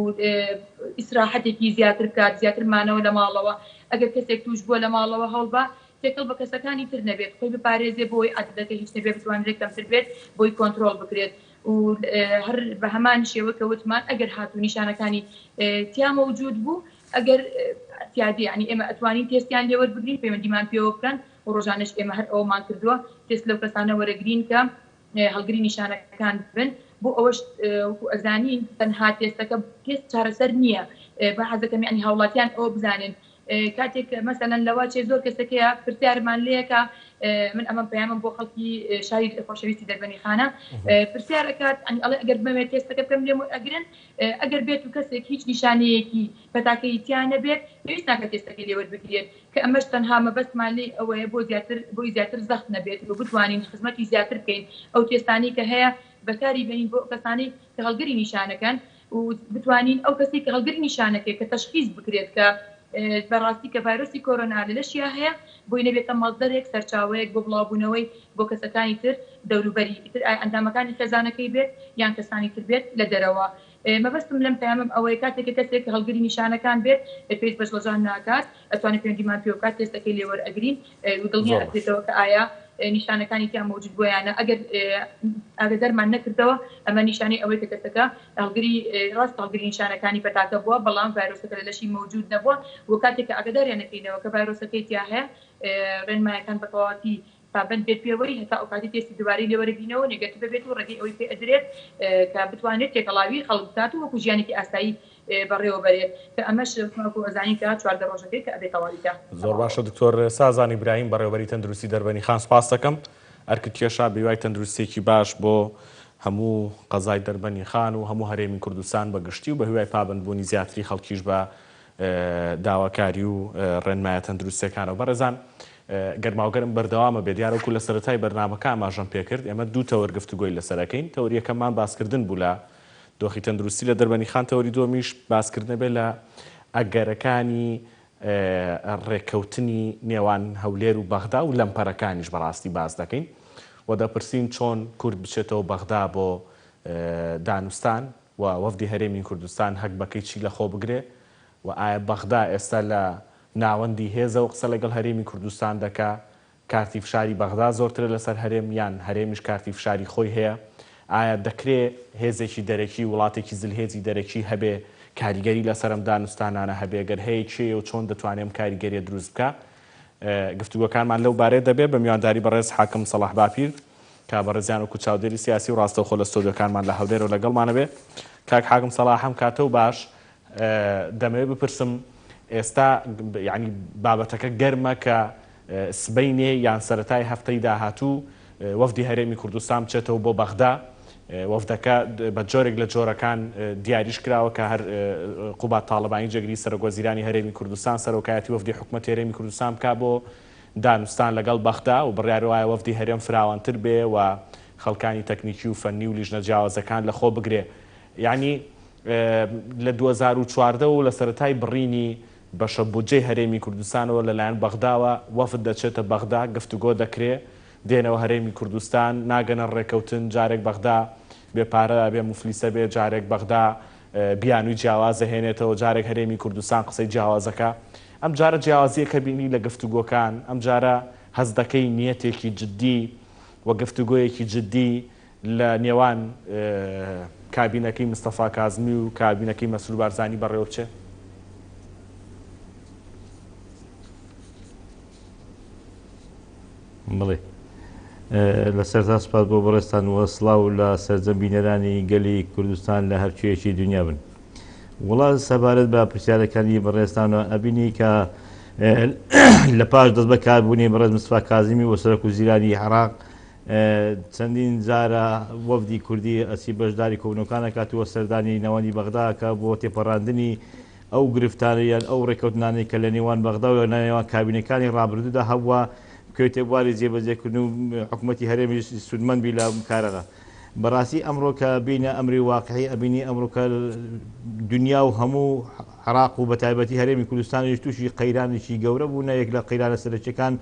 ئیسراحەتێکی زیاتر بکات زیاتر مانەوە لە ماڵەوە ئەگەر کەسێک توش بووە لە ماڵەوە هەڵبە تێکەڵ بە کەسەکانی تر نەبێت خۆی بپارێزێ بۆی عەدەدەکە هیچ نەبێت بتوانرێت کەمتر بێت بۆی کۆنتڕۆڵ بکرێت و هەر بە هەمان شێوە کە وتمان ئەگەر هاتوو نیشانەکانی تیا مەوجود بوو ئەگەر تیادی ینی ئێمە ئەتوانین تێستیان لێوەربگرین پەیوەندیمان پێوە بکەن و ڕۆژانەش ئێمە هەر ئەومان کردووە تێست لەو کەسانە وەرەگرین کە هەڵگری نیشانەکان بن بۆ ئەوەش ئەزانین تەنها تێستەکە تێست چارەسەر نییە بە حەزەکەم ینی هاوڵاتیان ئەوە بزانن کاتێک مەسەلەن لەواچێ زۆر کەسەکەیە پرسیارمان لەیەکە من ئەمە پەیامم بۆ خەڵکی شاری خۆشەویستی دەربەنی خانە پرسیارەکات ئەڵێ ئەگەر بمێت تێستەکە بکەم لێم ئەگرن ئەگەر بێت و کەسێک هیچ نیشانەیەکی پەتاکەیتیان نەبێت پێویست ناکە تێستەکەی لێوەربگرێت کە ئەمەش تەنها مەبەستمان لێ ئەوەیە بۆی زیاتر زەخت نەبێت و بتوانین خزمەتی زیاتر بکەین ئەو تێستانی کە هەیە بەکاری بێنین بۆ کەسانی کە هەڵگری نیشانەکەن و بتوانین ئەو کەسی کە هەڵگری نیشانەکەی کە تەشخیص بکرێت کە بەڕاستی کە ڤایرۆسی کۆرۆنا لەشیا هەیە بۆی نەبێتە مەزدەرێک سەرچاوەیەک بۆ بڵاوبوونەوەی بۆ کەسەکانی تر دەوروبەری تر ئەندامەکانی خێزانەکەی بێت یان کەسانی تر بێت لە دەرەوە مەبەستم لەم پەیامم ئەوەیە کاتێک کەسێک هەڵگری نیشانەکان بێت پێویست بە شڵەژان ناکات ئەتوانێت پەیوەندیمان پێ بکات تێستەکەی لێوەرئەگرین و دڵنیا ئەکرێتەوە کە ئایا نیشانەکانی تیان مەوجود بۆیانە ئەگەر ئاگادارمان نەکردەوە ئەمە نیشانەی ئەوەی کە کەسەکە هەڵگری ڕاست هەڵگری نیشانەکانی پەتاکە بووە بەڵام ڤایرۆسەکە لە لەشی مەوجود نەبووە و کاتێک کە ئاگاداریان نەکەینەوە کە ڤایرۆسەکەی تیا هەیە ڕێنماییەکان بە تەواوەتی پابند بێت پێوەی هەتا ئەو کاتی تێستی دووبارەی لێوەرەبینەوە نێگەتیڤ بێت و ڕێگەی ئەوەی پێ ئەدرێت کە بتوانێت تێکەڵاوی خەڵک بکات و وەکو ژیانێکی ئاسایی بەڕێوەبەرێت کە ئەمەش ئەزانین کە 4 ڕۆژەکەی کە ئەبێت تەواویکە. زۆر باشە دکتۆر سازان ئیبراهیم بەڕێوەبەری تەندروستی دەربەنی خان سپاس دەکەم. ئەرکت کێشا بێوای تەندروستێکی باش بۆ هەموو قەزای دەربەنی خان و هەموو هەرێمی کوردستان بەگشتی و بە هیوای پابندبوونی زیاتری خەڵکیش بە داواکاری و ڕێنمایە تەندروستیەکانەوە. بەڕێزان گەرماوگەرم بەردەوامە بێت دیارەکو لە سەرەتای بەرنامەکە ئاماژەم پێکرد ئێمە دوو تەوەر گفتوگۆی لەسەرەکەین. تەوریەکەمان باسکردن بوو لە دۆخی تەندروستی لە دەربەنی خان، تەوەری دووەمیش باسکردنە بێت لە ئەگەرەکانی ڕێککەوتنی نێوان هەولێر و بەغدا و لەمپەرەکانیش بەڕاستی باس دەکەین و دەپرسین چۆن کورد بچێتەوە بەغدا بۆ دانوستان و وەفدی هەرێمی کوردستان هەک بەکەی چی لەخۆ بگرێ و ئایا بەغدا ئێستا لە ناوەندی هێزە و قسە لەگەڵ هەرێمی کوردستان دەکا کارتی فشاری بەغدا زۆرترە لەسەر هەرێم یان هەرێمیش کارتی فشاری خۆی هەیە؟ ئایا دەکرێت هێزێکی دەرەکی وڵاتێکی زلهێزی دەرەکی هەبێ کاریگەری لەسەرم دانوستانانە هەبێ گەر هەیە چێ و چۆن دەتوانێم کاریگەریە دروست بکە؟ گفتوگۆکانمان لەو بارەیە دەبێت بە میوانداری بەڕێز حاکم سەلاح باپیر کا بەڕێزیان وەکو چاودێری سیاسی و ڕاستەوخۆ لە ستۆدیۆکانمان لە هەولێر و لەگەڵمانە بێ. کاک حاکم سەلاح هەم کاتە و باش دەمەوێت بپرسم ئێستا یعنی بابەتەکە گەرمە کە سبەینێ یان سەرەتای هەفتەی داهاتوو وەفدی هەرێمی کوردستان بچێتەوە بۆ بەغدا. وەفدەکە بە جۆرێک لە جۆرەکان دیاریش کراوە کە هەر قوبات تاڵبانی جێگری سەرۆکوەزیرانی هەرێمی کوردستان سەرۆکایەتی وەفدی حکوومەتی هەرێمی کوردستان بکا بۆ دانوستان لەگەڵ بەغدا و بڕیار وایە وەفدی هەرێم فراوانتر بێ و خەڵکانی تەکنیکی و فەنی و لیژنە جیاوازەکان لەخۆ بگرێ. یعنی لە 2014 و لە سەرەتای بڕینی بەشە بودجەی هەرێمی کوردستانەوە لەلایەن بەغداوە وەفد دەچێتە بەغدا گفتوگۆ دەکرێ دێنەوە هەرێمی کوردستان ناگەنە ڕێکەوتن جارێک بەغدا بێپارە بێ مفلیسە بێ جارێک بەغدا بیانووی جیاوازە هێنێتەوە جارێک هەرێمی کوردستان قسەی جیاوازەکە. ئەم جارە جیاوازیە کە بینی لە گفتوگۆکان ئەم جارە هەز دەکەی نیەتێکی جددی و گفتوگۆیەکی جددی لە نێوان کابینەکەی مستەفا کازمی و کابینەکەی مەسرور بارزانی بەڕێوە بچێ؟ بڵێ لەسەرتا سپاس بۆ بەڕێستان وە سڵاو لە سەرجەمبینەرانی گەلی کوردستان لە هەرچوەیەکی دنیا بن. وڵات سەبارەت بە پرسیارەکانی بەڕێستانەوە ئەبینی کە لە پاش دەست بەکاربوونی بەڕێز مستەفا کازمی و سەرۆک وزیرانی عێراق چەندین جارە وەفدی کوردی ئەسی بەشداری کۆبنەوەکان کاتووە سەردانی نەوەندی بەغدا کە بۆ تێپەڕاندنی ئەو گرفتانە یان ئەو ڕێکەوتنانەی کە لە نێوان بەغدا و نێوان کابینەکانی ڕابردوودا هەبووە بکەوێتە بواری جێبەجێکردن و حکوومەتی هەرێمی سودمەندبی لە کارەکە. بەڕاستی ئەمڕۆ کە بینە ئەمری واقعی ئەبینی ئەمڕۆکە دنیا و هەموو عێراق و بەتایبەتی هەرێمی کوردستانی تووشی قەیرانێکی گەورە بوونە یەک لە قەیرانە سەرەکیەکان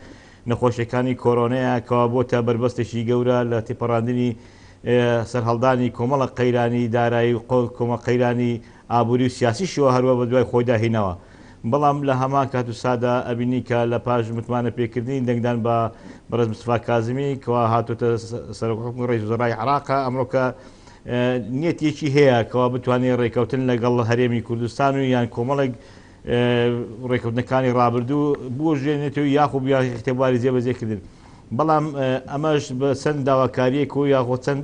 نەخۆشیەکانی کۆرۆنەیە کەوا بۆتە بربەستێکی گەورە لە تێپەڕاندنی سەرهەڵدانی کۆمەڵە قەیرانی دارایی و کۆمە قەیرانی ئابووری و سیاسیشەوە هەروە بە دوای خۆی داهینەوە. بەڵام لە هەمان کات و سادا ئەبینی کە لە پاش متمانە پێکردنی دەنگدان بە بەڕێز مستەفا کازمی کەوا هاتوتە سەرۆکحکومەتی ڕئیس وەزەرای عێراق ئەمڕۆکە نیەتێکی هەیە کەوا بتوانێت ڕێکەوتن لەگەڵ هەرێمی کوردستان و یان کۆمەڵێک ڕێکەوتنەکانی ڕابردوو بۆژێنێتەوە یاخۆ بیا اختێباری جێبەجێکردن. بەڵام ئەمەش بە چەند داواکاریەک و یاخۆ چەند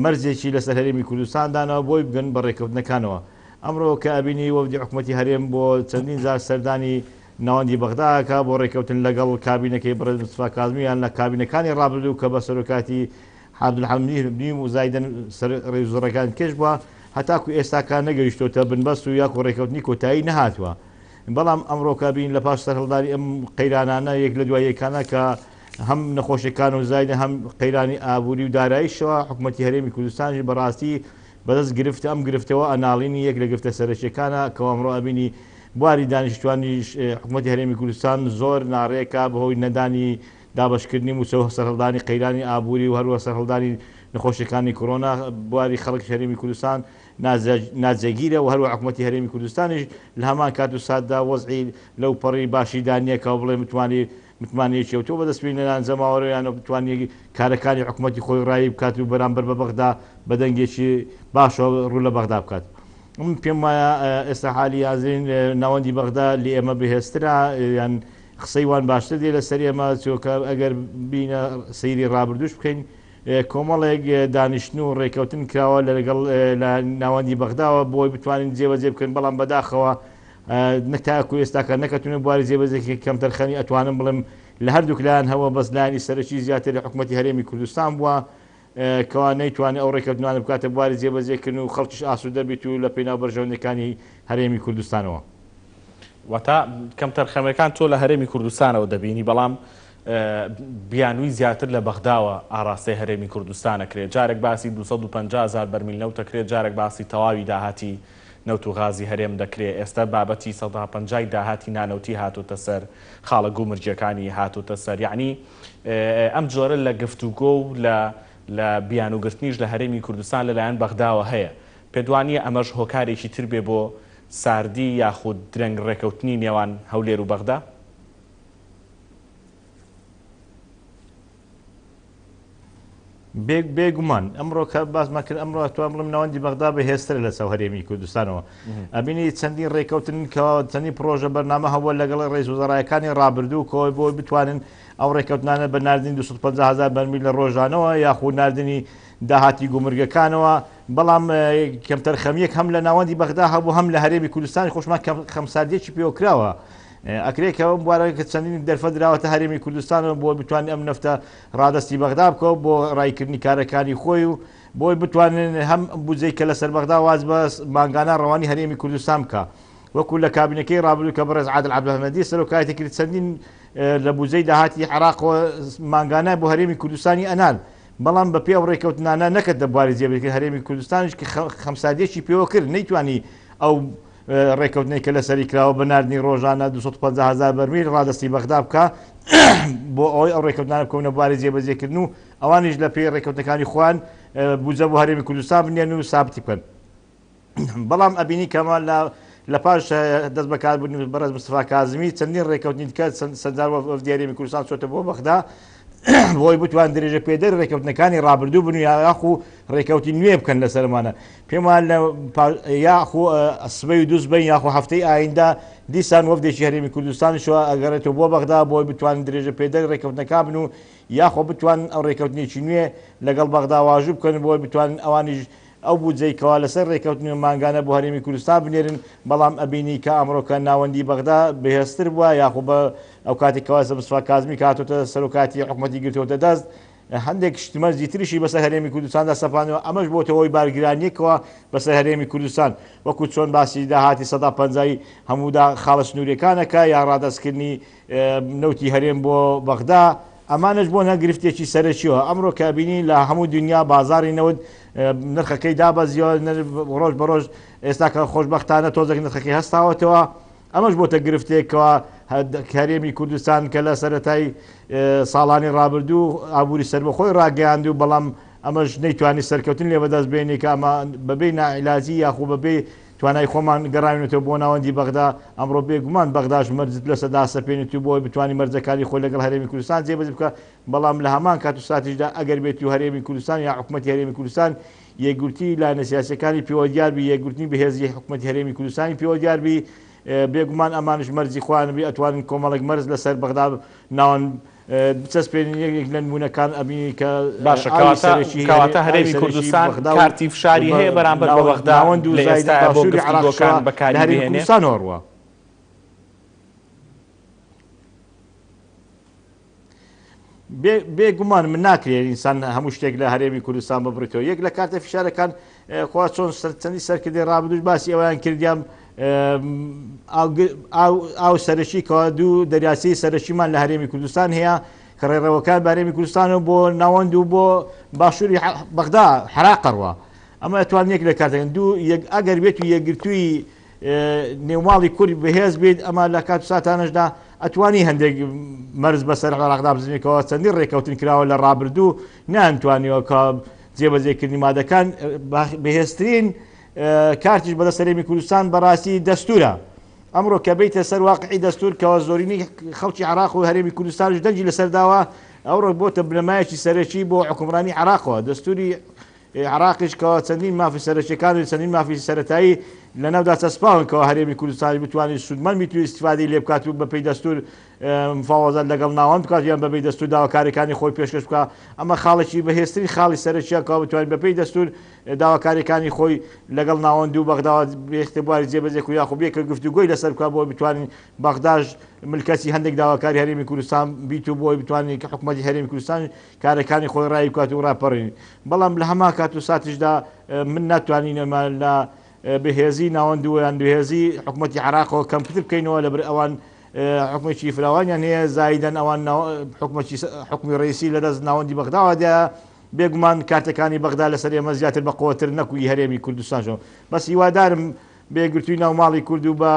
مەرجێکی لەسەر هەرێمی کوردستاندانەوە بۆی بگەن بە ڕێکەوتنەکانەوە. ئەمڕۆ کە ئەبینی وەفدی حکوومەتی هەرێم بۆ چەندین جار سەردانی ناوەندی بەغداکە بۆ ڕێکەوتن لەگەڵ کابینەکەی بەڕێز مستەفا کازمیان لە کابینەکانی ڕابردوو کە بە سەرۆکاتی عەبدولحەمیدی و زایدەن ڕێز وزەرەکان کێش بووە هەتاکو ئێستاکان نەگەیشتۆتە بنبەست و یاکۆ ڕێکەوتنی کۆتایی نەهاتووە. بەڵام ئەمڕۆ کە بین لە پاش سەرهەڵدانی ئەم قەیرانانە یەک لە دوای یەکانە کە هەم نەخۆشیەکان و زایدە هەم قەیرانی ئابووری و داراییشەوە حکوومەتی هەرێمی کوردستانی بەڕاستی بەدەست گرفت ئەم گرفتەوە ئەناڵینی یەک لە گرفتە سەرەکیەکانە کە ئەمڕۆ ئەبینی بواری دانیشتوانی حکوومەتی هەرێمی کوردستان زۆر ناڕێکە بەهۆی نەدانی دابشکردنی موسەوە سەرهەڵدانی قەیرانی ئابووری و هەروە سەرهەڵدانی نەخۆشیەکانی کۆرۆنا بواری خەڵکی هەرێمی کوردستان ناجێگیرە و هەروە حکوومەتی هەرێمی کوردستانیش لە هەمان کات و ساتدا وەزعی لەو پەڕی باشی دانیەکە و بڵێ متمانەیەکی و تۆ بەدەستبین لەلایەن زەماوەڕێیان و بتوانێت کارەکانی حکوومەتی خۆی ڕایی بکات و بەرامبەر بە بەغدا بە دەنگێکی باشەوە ڕوو لە بەغدا بکات. من پێم وایە ئێستا حالی یازین ناوەندی بەغدا لێ ئێمە بەهێزترا یان قسەی وان باشتر دێ لە سەر ئێمە چۆکە ئەگەر بینە سەیری ڕابردوش بکەین کۆمەڵێک دانیشتن و ڕێکەوتن کراوە لەگەڵ لە ناوەندی بەغداوە بۆی بتوانین جێبەجێ بکەن بەڵام بەداخەوە نەتاکو ئێستاکە نەکەتونە بواری جێبەجێکی کەم تەرخەنی ئەتوانم بڵم لە هەردووک لایەن هەوە بەزلانی سەرەکی زیاتر لە حکوومەتی هەرێمی کوردستان بووە کەوا نەیتوانێت ئەو ڕێکەوتنوانە بکاتە بواری جێبەجێکردن و خەڵکیش ئاسوودە بیت و لە پێناو بەرژەوندەکانی هەرێمی کوردستانەوە. واتە کەم تەرخەمەکان تۆ لە هەرێمی کوردستانەوە دەبینی بەڵام بیانووی زیاتر لە بەغداوە ئاراستەی هەرێمی کوردستانەکرێت جارێک باسی 250,000 بەرمیل نەوت دەکرێت جارێک باسی تەواوی داهاتی نەوت و غازی هەرێم دەکرێت ئێستا بابەتی 150 داهاتی نانەوتی هاتوتە سەر خاڵە گومرجەکانی هاتوتە سەر یعنی ئەم جۆرە لە گفتوگۆ و لە بیانوگرتنیش لە هەرێمی کوردستان لەلایەن بەغداوە هەیە پێدوانیە ئەمەش هۆکارێکی تر بێ بۆ ساردی یاخود درەنگ ڕێکەوتنی نێوان هەولێر و بەغدا؟ بێگومان ئەمڕۆ کە باسمان کرد ئەمڕۆ توان بڵم ناوەندی بەغدا بەهێزتر لە سەو هەرێمی کوردستانەوە ئەبینی چەندین ڕێکەوتن کە چەندی پرۆژە بەرنامە هەوە لەگەڵ ڕێز وزەرایەکانی ڕابردوو کۆی بۆی بتوانن ئەو ڕێکەوتنانە بە ناردنی 250,000 بەرمیل لە ڕۆژانەوە یاخود ناردنی داهاتی گومرگەکانەوە بەڵام کەمتەر خەمیەک هەم لە ناوەندی بەغدا هەبوو هەم لە هەرێمی کوردستانی خۆشمان خەمساردیەکی پێوەکراوە ئەکرێکەوە بوارەوە کە چەندین دەرفەدراوەتە هەرێمی کوردستانەوە بۆ بتوانین ئەم نەفتە ڕادستی بەغدا بکەوە بۆ ڕایکردنی کارەکانی خۆی و بۆی بتوانن هەم بودجەی کە لەسەر بەغدا واز بە ماگانە ڕەوانی هەرێمی کوردستان بکە وەکو لە کابینەکەی ڕابردوو کە بەڕێز عادل عەبدولحەمەدی سەرۆکایەتی کرد چەندین لە بودجەی داهاتی عێراقەوە ماگانە بۆ هەرێمی کوردستانی ئەنان بەڵام بە پێ ئەو ڕێکەوتنانە نەکرد دەبواری جێبەجێکردنی هەرێمی کوردستانیش کە خەمساردیەکی پێوە کرد نەیتوانی ئەو ڕێکەوتنەی کە لەسەری کراوە بە ناردنی ڕۆژانە 250,000 بەرمیل ڕادستی بەغدا بکە بۆ ئەوەی ئەو ڕێکەوتنانە بکەونە بواری جێبەجێکردن و ئەوانیش لە پێی ڕێکەوتەکانی خوان بودجە بۆ هەرێمی کوردستان بنێن و سابتی بکەن بەڵام ئەبینی کەمە لە پاش دەست بەکاربوون بەڕێز مستەفا کازمی چەندین ڕێکەوتنی دیکە سەردار وەفدی هەرێمی کوردستان چۆتە بۆ بەغدا بۆی بتوان درێژە پێدەر ڕێکەوتنەکانی ڕابردوو بن و یاخو ڕێکەوتی نوێ بکەن لەسەرمانە پێمان لە یاخو سبەی و دووسبەی یاخو هەفتەی ئایندا دیسان وەفدێکی هەرێمی کوردستانیشەوە ئەگەڕێتەوە بۆ بەغدا بۆی بتوان درێژە پێدەر ڕێکەوتنەکە بن و یاخۆ بتوان ئەو ڕێکەوتنێکی نوێ لەگەڵ بەغدا واژوو بکەن بۆی بتوان ئەوانیش ئەو بودجەیکەوە لەسەر ڕێکەوتنی ماگانە بۆ هەرێمی کوردستان بنێرن بەڵام ئەبینی کە ئەمڕۆکە ناوەندی بەغدا بەهێزتر بووە یاخۆ بە ئەو کاتێکەوە مستەفا کازمی کاتۆتە سەرۆکاتی حکوومەتی گرتوۆتە دەست هەندێک شتمەرجی تریشی بەسەر هەرێمی کوردستاندا سەپانەوە ئەمەش بۆتەوەی بارگرانیەکەوە بەسەر هەرێمی کوردستان وەکو چۆن باسی داهاتی 150 هەموودا خاڵە سنوورەکانەکە یا ڕادەستکردنی نەوتی هەرێم بۆ بەغدا ئەمانش بۆ نەگرفتێکی سەرچیەوە ئەمڕۆ کابینی لە هەموو دنیا بازاری نەوت نرخەکەی دابەزیەوە ڕۆژ بە ڕۆژ ئێستا کە خۆشبەختانە تۆزێک نرخەکەی هەستاوەتەوە ئەمەش بۆتە گرفتێکەوە هەرێمی کوردستان کە لە سەرەتای ساڵانی ڕابردوو ئابووری سەربەخۆی ڕاگەیاند و بەڵام ئەمەش نەیتوانی سەرکەوتن لێ بەدەست بێنێ کە ئەمە بەبێ نائیلازی یاخوو بەبێ توانای خۆمان گەڕاوێتەوە بۆ ناوەندی بەغدا ئەمڕۆ بێگومان بەغداش مەرجت لە سەدا سەپێنێت و بۆی بتوانانی مەرجەکانی خۆی لەگەڵ هەرێمی کوردستان جێبەجێ بکە بەڵام لە هەمان کات و ساتیشدا ئەگەر بێتی و هەرێمی کوردستان یا حکوومەتی هەرێمی کوردستان یەکگورتی لایەنە سیاسیەکانی پێوە دیاربی یەکگورتنی بەهێزی حکوومەتی هەرێمی کوردستانی پێوە دیاربی بێگومان ئەمانش مەرجی خوانبی ئەتوانن کۆمەڵێک مەرز لەسەر بەغدا ناوەن بچەسپێنین یەک لە نمونەکان ئەبینی کە باشە کەواتە هەرێمی کوردستان کارتی فشاری هەیە بەرامبەر بە بەغدا لە ئێستا بۆ گفتوگۆکان بەکاری بهێنێ بێگومان من ناکرێت ئینسان هەموو شتێک لە هەرێمی کوردستان ببڕێتەوە یەک لە کارتە فشارەکان خوا چۆن چەندی سەرکردی ڕابردوش باسی ئەویان کردیان ئاو سەرەکی کەوا دوو دەریاسی سەرەکیمان لە هەرێمی کوردستان هەیە کە ڕێڕەوەکان بە هەرێمی کوردستانەوە بۆ ناوەند و بۆ باشووری بەغدا حراقەڕوە ئەمە ئەتوان یەک لە کارتەکەن دوو ئەگەر بێت و یەکگرتووی نێوماڵی کوردی بەهێز بێت ئەمە لە کات و ساتانەشدا ئەتوانی هەندێک مەرز بەسەر عێراقدا بزنێتەوە چەندین ڕێکەوتن کراوە لە ڕابردوو نانتوانیەوە کە جێبەجێکردنی مادەکان بەهێزترین کارتیش بەدەست هەرێمی کوردستان بەڕاستی دەستورە ئەمڕۆ کە بیتە سەر واقعی دەستور کەەوە زۆرینی خەڵکی عێراق و هەرێمی کوردستانش دەنجی لەسەرداوە ئەوڕۆ بۆتە بنەمایەکی سەرەکی بۆ حکومڕانی عێراقەوە دەستوری عێراقیش کەەوە چەندین مافی سەرچیەکان و چەندین مافی سەرەتایی لە ناودا چەسپاونکەوە هەرێمی کوردستانی بتوانێت سوودمەند بیت و استیفادەی لێ بکات و بەپێی دەستور مفاوەزەت لەگەڵ ناوەند بکات یان بەپێی دەستور داواکاریەکانی خۆی پێشکەش بکات. ئەمە خاڵێکی بەهێزترین خاڵی سەرچیەکە بتوانین بەپێی دەستور داواکاریەکانی خۆی لەگەڵ ناوەند و بەغداوە بێختباری جێبەجێ و یاخۆ بێکە گفتوگۆی لەسەر بکات بۆ بتوانین بەغداش ملکەتی هەندێک داواکاری هەرێمی کوردستان بیت و بۆی بتوانین کە حکوومەتی هەرێمی کوردستان کارەکانی خۆی ڕای بکات و ڕاپەڕین. بەڵام لە هەمان کات و ساتیشدا من ناتوانینەمە لە بەهێزی ناوەندویان دوهێزی حکوومەتی عراقەوە کەمتر بکەینەوە لەبەر ئەوان حکومێکی فراوانیان هەیە زایدەن ئەوان حکومی ڕئیسی لەدەست ناوەندی بەغداوەدا بێگومان کارتەکانی بەغدا لەسەر ئێمە زیاتر بە قووەتر نەکوی هەرێمی کوردستانەوە. بەس هیوادارم بێگرتووی ناو ماڵی کورد و بە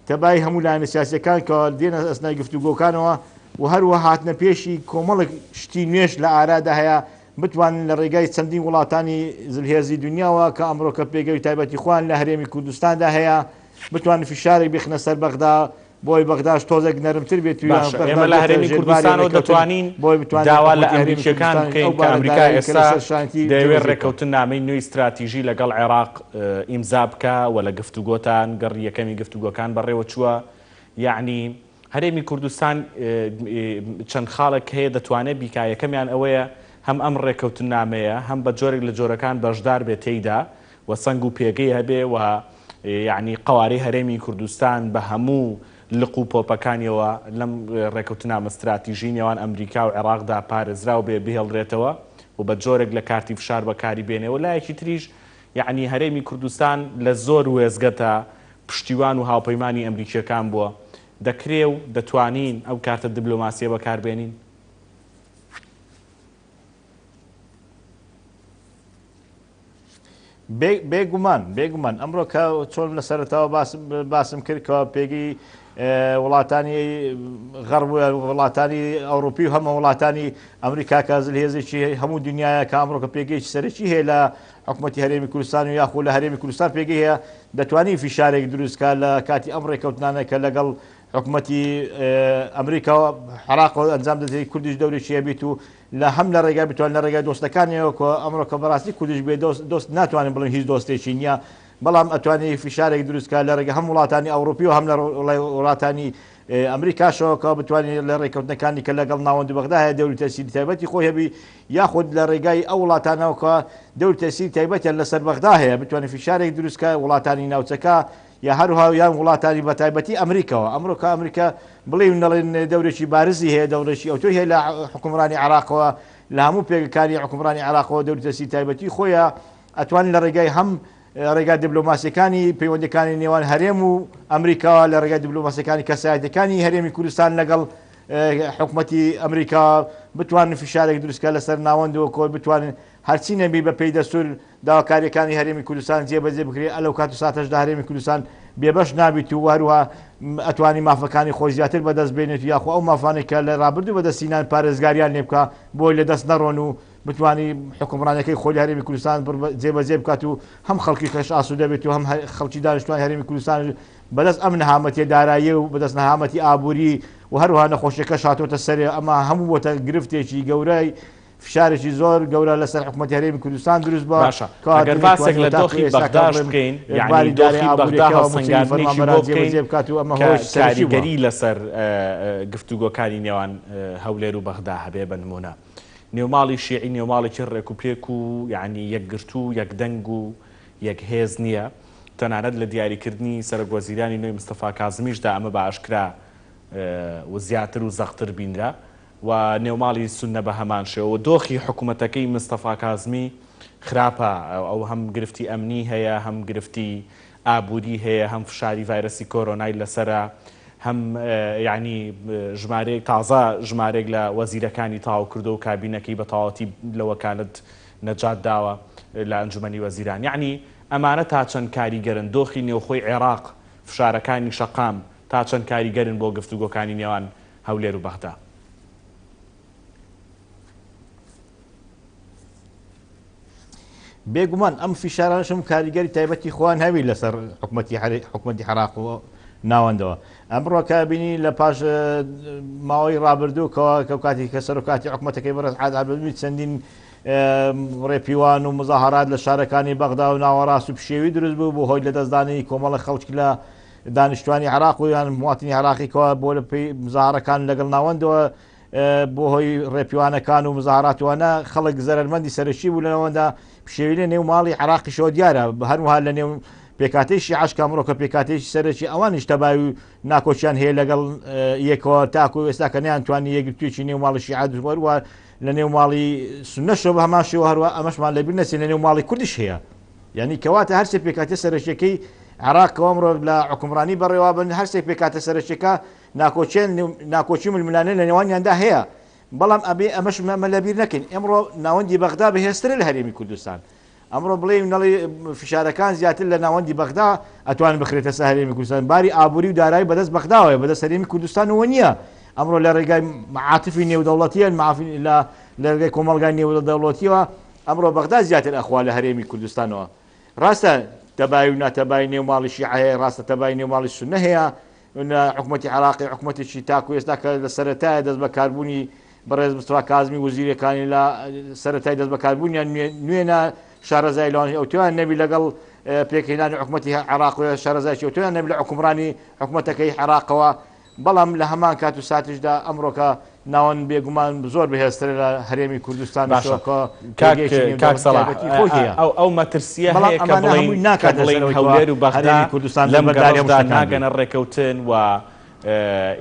تەبای هەموو لایەنە سیاسیەکان کە دێنە ئەسنای گفتوگۆکانەوە و هەروە هاتنە پێشی کۆمەڵک شتی نوێش لە ئارادا هەیە بتوانن لە ڕێگای چەندین وڵاتانی زلهێزی دنیاوە کە ئەمڕۆ کە پێگەوی تایبەتی خوان لە هەرێمی کوردستاندا هەیە بتوانن فشارێک بخنە سەر بەغدا بۆی بەغداش تۆزێک نەرمتر بێت ئێمە لە هەرێمی کوردستانەوە دەتوانین داوا لە ئەمریکیەکان بکەین کە ئەمریکا ئێستا دەیەوێت ڕێکەوتن نامەی نوێی استراتیژی لەگەڵ عێراق ئیمزا بکە و لە گفتوگۆتان گەڕی یەکەمی گفتوگۆکان بەڕێوە چووە. یعنی هەرێمی کوردستان چەند خاڵێک هەیە دەتوانێت بیکایەکەمیان ئەوەیە هەم ئەم ڕێکەوتن نامەیە هەم بە جۆرێک لە جۆرەکان بەشدار بێت تێیدا و سنگ و پێگەی هەبێ و یعنی قوارەی هەرێمی کوردستان بە هەموو لق و پۆپەکانیەوە لەم ڕێکەوتن نامە استراتیژی نێوان ئەمریکا و عێراقدا پارێزرا و بێ بهێڵدرێتەوە و بە جۆرێک لە کارتی فشار بەکاری بێنێەوە. لایەکی تریش یعنی هەرێمی کوردستان لە زۆر وێزگەتە پشتیوان و هاوپەیمانی ئەمریکیەکان بووە دەکرێ و دەتوانین ئەو کارتە دیبلۆماسیە بەکاربێنین. بێگومان ئەمڕۆ کە چۆن لە سەرەتاوە باسم کرد کە پێگی وڵاتانی غەرب وڵاتانی ئەوروپی و هەمە وڵاتانی ئەمریکا کە زلهێزێکی هەموو دنیاە کە ئەمڕۆکە پێگەیکی سەرەکی هەیە لە حکوومەتی هەرێمی کوردستان و یاخۆ لە هەرێمی کوردستان پێگەی هەیە دەتوانین فیشارێک دروستکە لە کاتی ئەم ڕێکەوتنانە کە لەگەڵ حکوومەتی ئەمریکا عێراق ئەنجام دەدەی کوردیش دەورێکی هەبێت و لە هەم لە ڕێگای بتوان لە ڕێگای دۆستەکانیەوە کە ئەمڕۆ کە بەڕاستی کوردیش بێ دۆست ناتوانین بڵین هیچ دۆستێکی نییە بەڵام ئەتوانێت فیشارێک دروستکە لە ڕێگە هەم وڵاتانی ئەوروپی و هەم لە وڵاتانی ئەمریکاشەوە کە بتوانین لە ڕێکەوتنەکانی کە لەگەڵ ناوەندی بەغدا هەیە دەوری تەسیری تایبەتی خۆی هەبی یاخود لە ڕێگای ئەو وڵاتانەوە کە دەوری تەسیری تایبەتیان لەسەر بەغدا هەیە بتوانین فیشارێک دروستکە وڵاتانی ناوچەکە یا هەروها یان وڵاتانی بە تایبەتی ئەمریکەوە. ئەمڕۆ کە ئەمریکا بڵێن نەڵێن دەورێکی بارزی هەیە دەوڵێکی ئەوتۆی هەیە لە حکومڕانی عێراقەوە لە هەموو پێگەکانی حکومڕانی عێراقەوە دەوری تەسیری تایبەتی خۆیە ئەتوانین لە ڕێگای هەم ڕێگای دیبلۆماسیەکانی پەیوەندەکانی نێوان هەرێم و ئەمریکا لە ڕێگای دیبلۆماسیەکانی کەسایەتەکانی هەرێمی کوردستان لەگەڵ حکوومەتی ئەمریکا بتوانن فشارێک دروستکە لەسەر ناوەندەوە کۆ بتوانن هەرچی نەبی بە پێی دەستور داواکاریەکانی هەرێمی کوردستان جێبەجێ بکرێت ئەلەو کات و ساتەشدا هەرێمی کوردستان بێبەش نابیت و هەروها ئەتوانی مافەکانی خۆی زیاتر بەدەست بێنێت و یاخۆ ئەو مافانێک کە لە ڕابردوو بەدەستینان پارێزگاریان لێ بکە بۆی لەدەست نەڕۆن و بتوانی حکومڕانەکەی خۆی هەرێمی کوردستان جێبەجێ بکات و هەم خەڵکی خەش ئاسوودە بێت و هەم خەڵکی دانیشتوانی هەرێمی کوردستان بەدەست ئەم نەهامەتی دارایی و بەدەست نەهامەتی ئابووری و هەروها نەخۆشیەکە شاتۆتە سەرێ ئەمە هەموو بۆتە گرفتێکی گەورەی فشارێکی زۆر گەورە لەسەر حکوومەتی هەرێمی کوردستان دروست بە ئەگەر باسێک لە دۆخی بەغداش بکەین یعنی دۆخی بەغدا هەڵسەنگاندنێکی بۆ بکەین کاریگەری لەسەر گفتوگۆکانی نێوان هەولێر و بەغدا هەبێ بە نمونە نێوماڵی شیعی نێوماڵێکی ڕێک و پێک و یعنی یەکگرتو یەکدەنگ و یەکهێز نییە تەنانەت لە دیاریکردنی سەرۆکوەزیرانی نوێی مستەفا کازمیشدا ئەمە بە ئاشکرا و زیاتر و زەختر بینرا و نێوماڵی سونە بە هەمان شێوە دۆخی حکوومەتەکەی مستەفا کازمی خراپە ئەو هەم گرفتی ئەمنی هەیە هەم گرفتی ئابووری هەیە هەم فشاری ڤایرەسی کۆرۆنای لەسرە هەم یعنی ژمارەیەک تازە ژمارێک لە وەزیرەکانی تاو کردو و کابینەکەی بە تەواوەتی لە وەکالەت نەجات داوە لە ئەنجومەنی وەزیران یعنی ئەمانە تا چەند کاریگەرن دۆخی نێوخۆی عێراق فشارەکانی شەقام تا چەند کاریگەرن بۆ گفتوگۆکانی نێوان هەولێر و بەغدا. بێگومان ئەم فیشارانشم کاریگەری تایبەتی خۆیان هەوی لەسەر حکوومەتی عێراق و ناوەندەوە ئەمڕۆ کابینی لە پاش ماوەی ڕابردووکەوە کە کاتی کە سەرۆکاتی حکوومەتەکەی بەڕێز عادل عەبدولمەجید چەندین ڕێپیوان و مزاهرات لە شارەکانی بەغدا و ناوەڕاست و پشێوی دروست بوو بۆ هۆی لە دەستدانی کۆمەڵە خەڵکی لە دانیشتوانی عراق و یان مواتنی عراقیەوە بۆ لە پێی مزاهرەکان لەگەڵ ناوەندەوە بۆ هۆی ڕێپیوانەکان و مزاهراتوانە خەڵک زەرمەندی سەرشی بوو لەنەوەدا پشێوی لە نێو ماڵی عراقیشەوە دیارە هەروەها لە نێو پێکاتێکی عاشکا ئەمڕۆکە پێکاتێکی سەرکی ئەوانیش تەبای و ناکۆچیان هەیە لەگەڵ یەکەوە تاکو و ئێستا کە نەیانتوانی یەکگرتوویکی نێو ماڵی عادووە وەروە لە نێو ماڵی سونەشەوە بە هەماشەوە هەروە ئەمەشمان لەبیر نەچێت لە نێو ماڵی کوردیش هەیە یعنی کەواتە هەرسێ پێکاتێ سەرشیەکەی عراقەوە ئەمڕۆ لە حکومڕانی بەڕێوا بن هەرسێک پێکاتە سەرشیەکە ناکۆچی ململانە لە نێوانیاندا هەیە بەڵام ئەبێ ئەمەش مەمە لەبیر نەکەین ئەمڕۆ ناوەندی بەغدا بەهێزترە لە هەرێمی کوردستان ئەمڕۆ بڵێ نەڵی فشارەکان زیاتر لە ناوەندی بەغدا ئەتوانن بخرێتە سەر هەرێمی کوردستان باری ئابووری و دارایی بەدەست بەغداوەیە بەدەست هەرێمی کوردستانەوە نییە ئەمڕۆ لە ڕێگای معاتفی نێودەوڵەتیە لە ڕێگای کۆمەڵگای نێودەوڵەتیەوە ئەمڕۆ بەغدا زیاتر ئەخوا لە هەرێمی کوردستانەوە ڕاستە تەبای و ناتەبای نێو ماڵی شیعە ڕاستە تەبای نێو ماڵی سونە هەیە حکومەتی عراقی حکومەتێکی تاکو ئێستا کە لە سەرەتایە دەست بەکاربوونی بەڕێز مستەفا کاظمی وەزیرەکانی لە سەرەتای دەست بەکاربوونیان نوێنە شارەزای لەوان ئەوتویان نەبی لەگەڵ پێکهێنانی حکومەتی عراق و شارەزایکی ئەوتویان نەبی لە حکومڕانی حکومەتەکەی عراقەوە بەڵام لە هەمان کات و ساتیشدا ئەمڕۆکە ناوەن بێگومان زۆر بەهێزتر لە هەرێمی کوردستان ئەو مەترسیە هەیە کە بڵێن هەولێر و بەغدا کوردستان لەم گەڕەشدا ناگەنە ڕێکەوتن و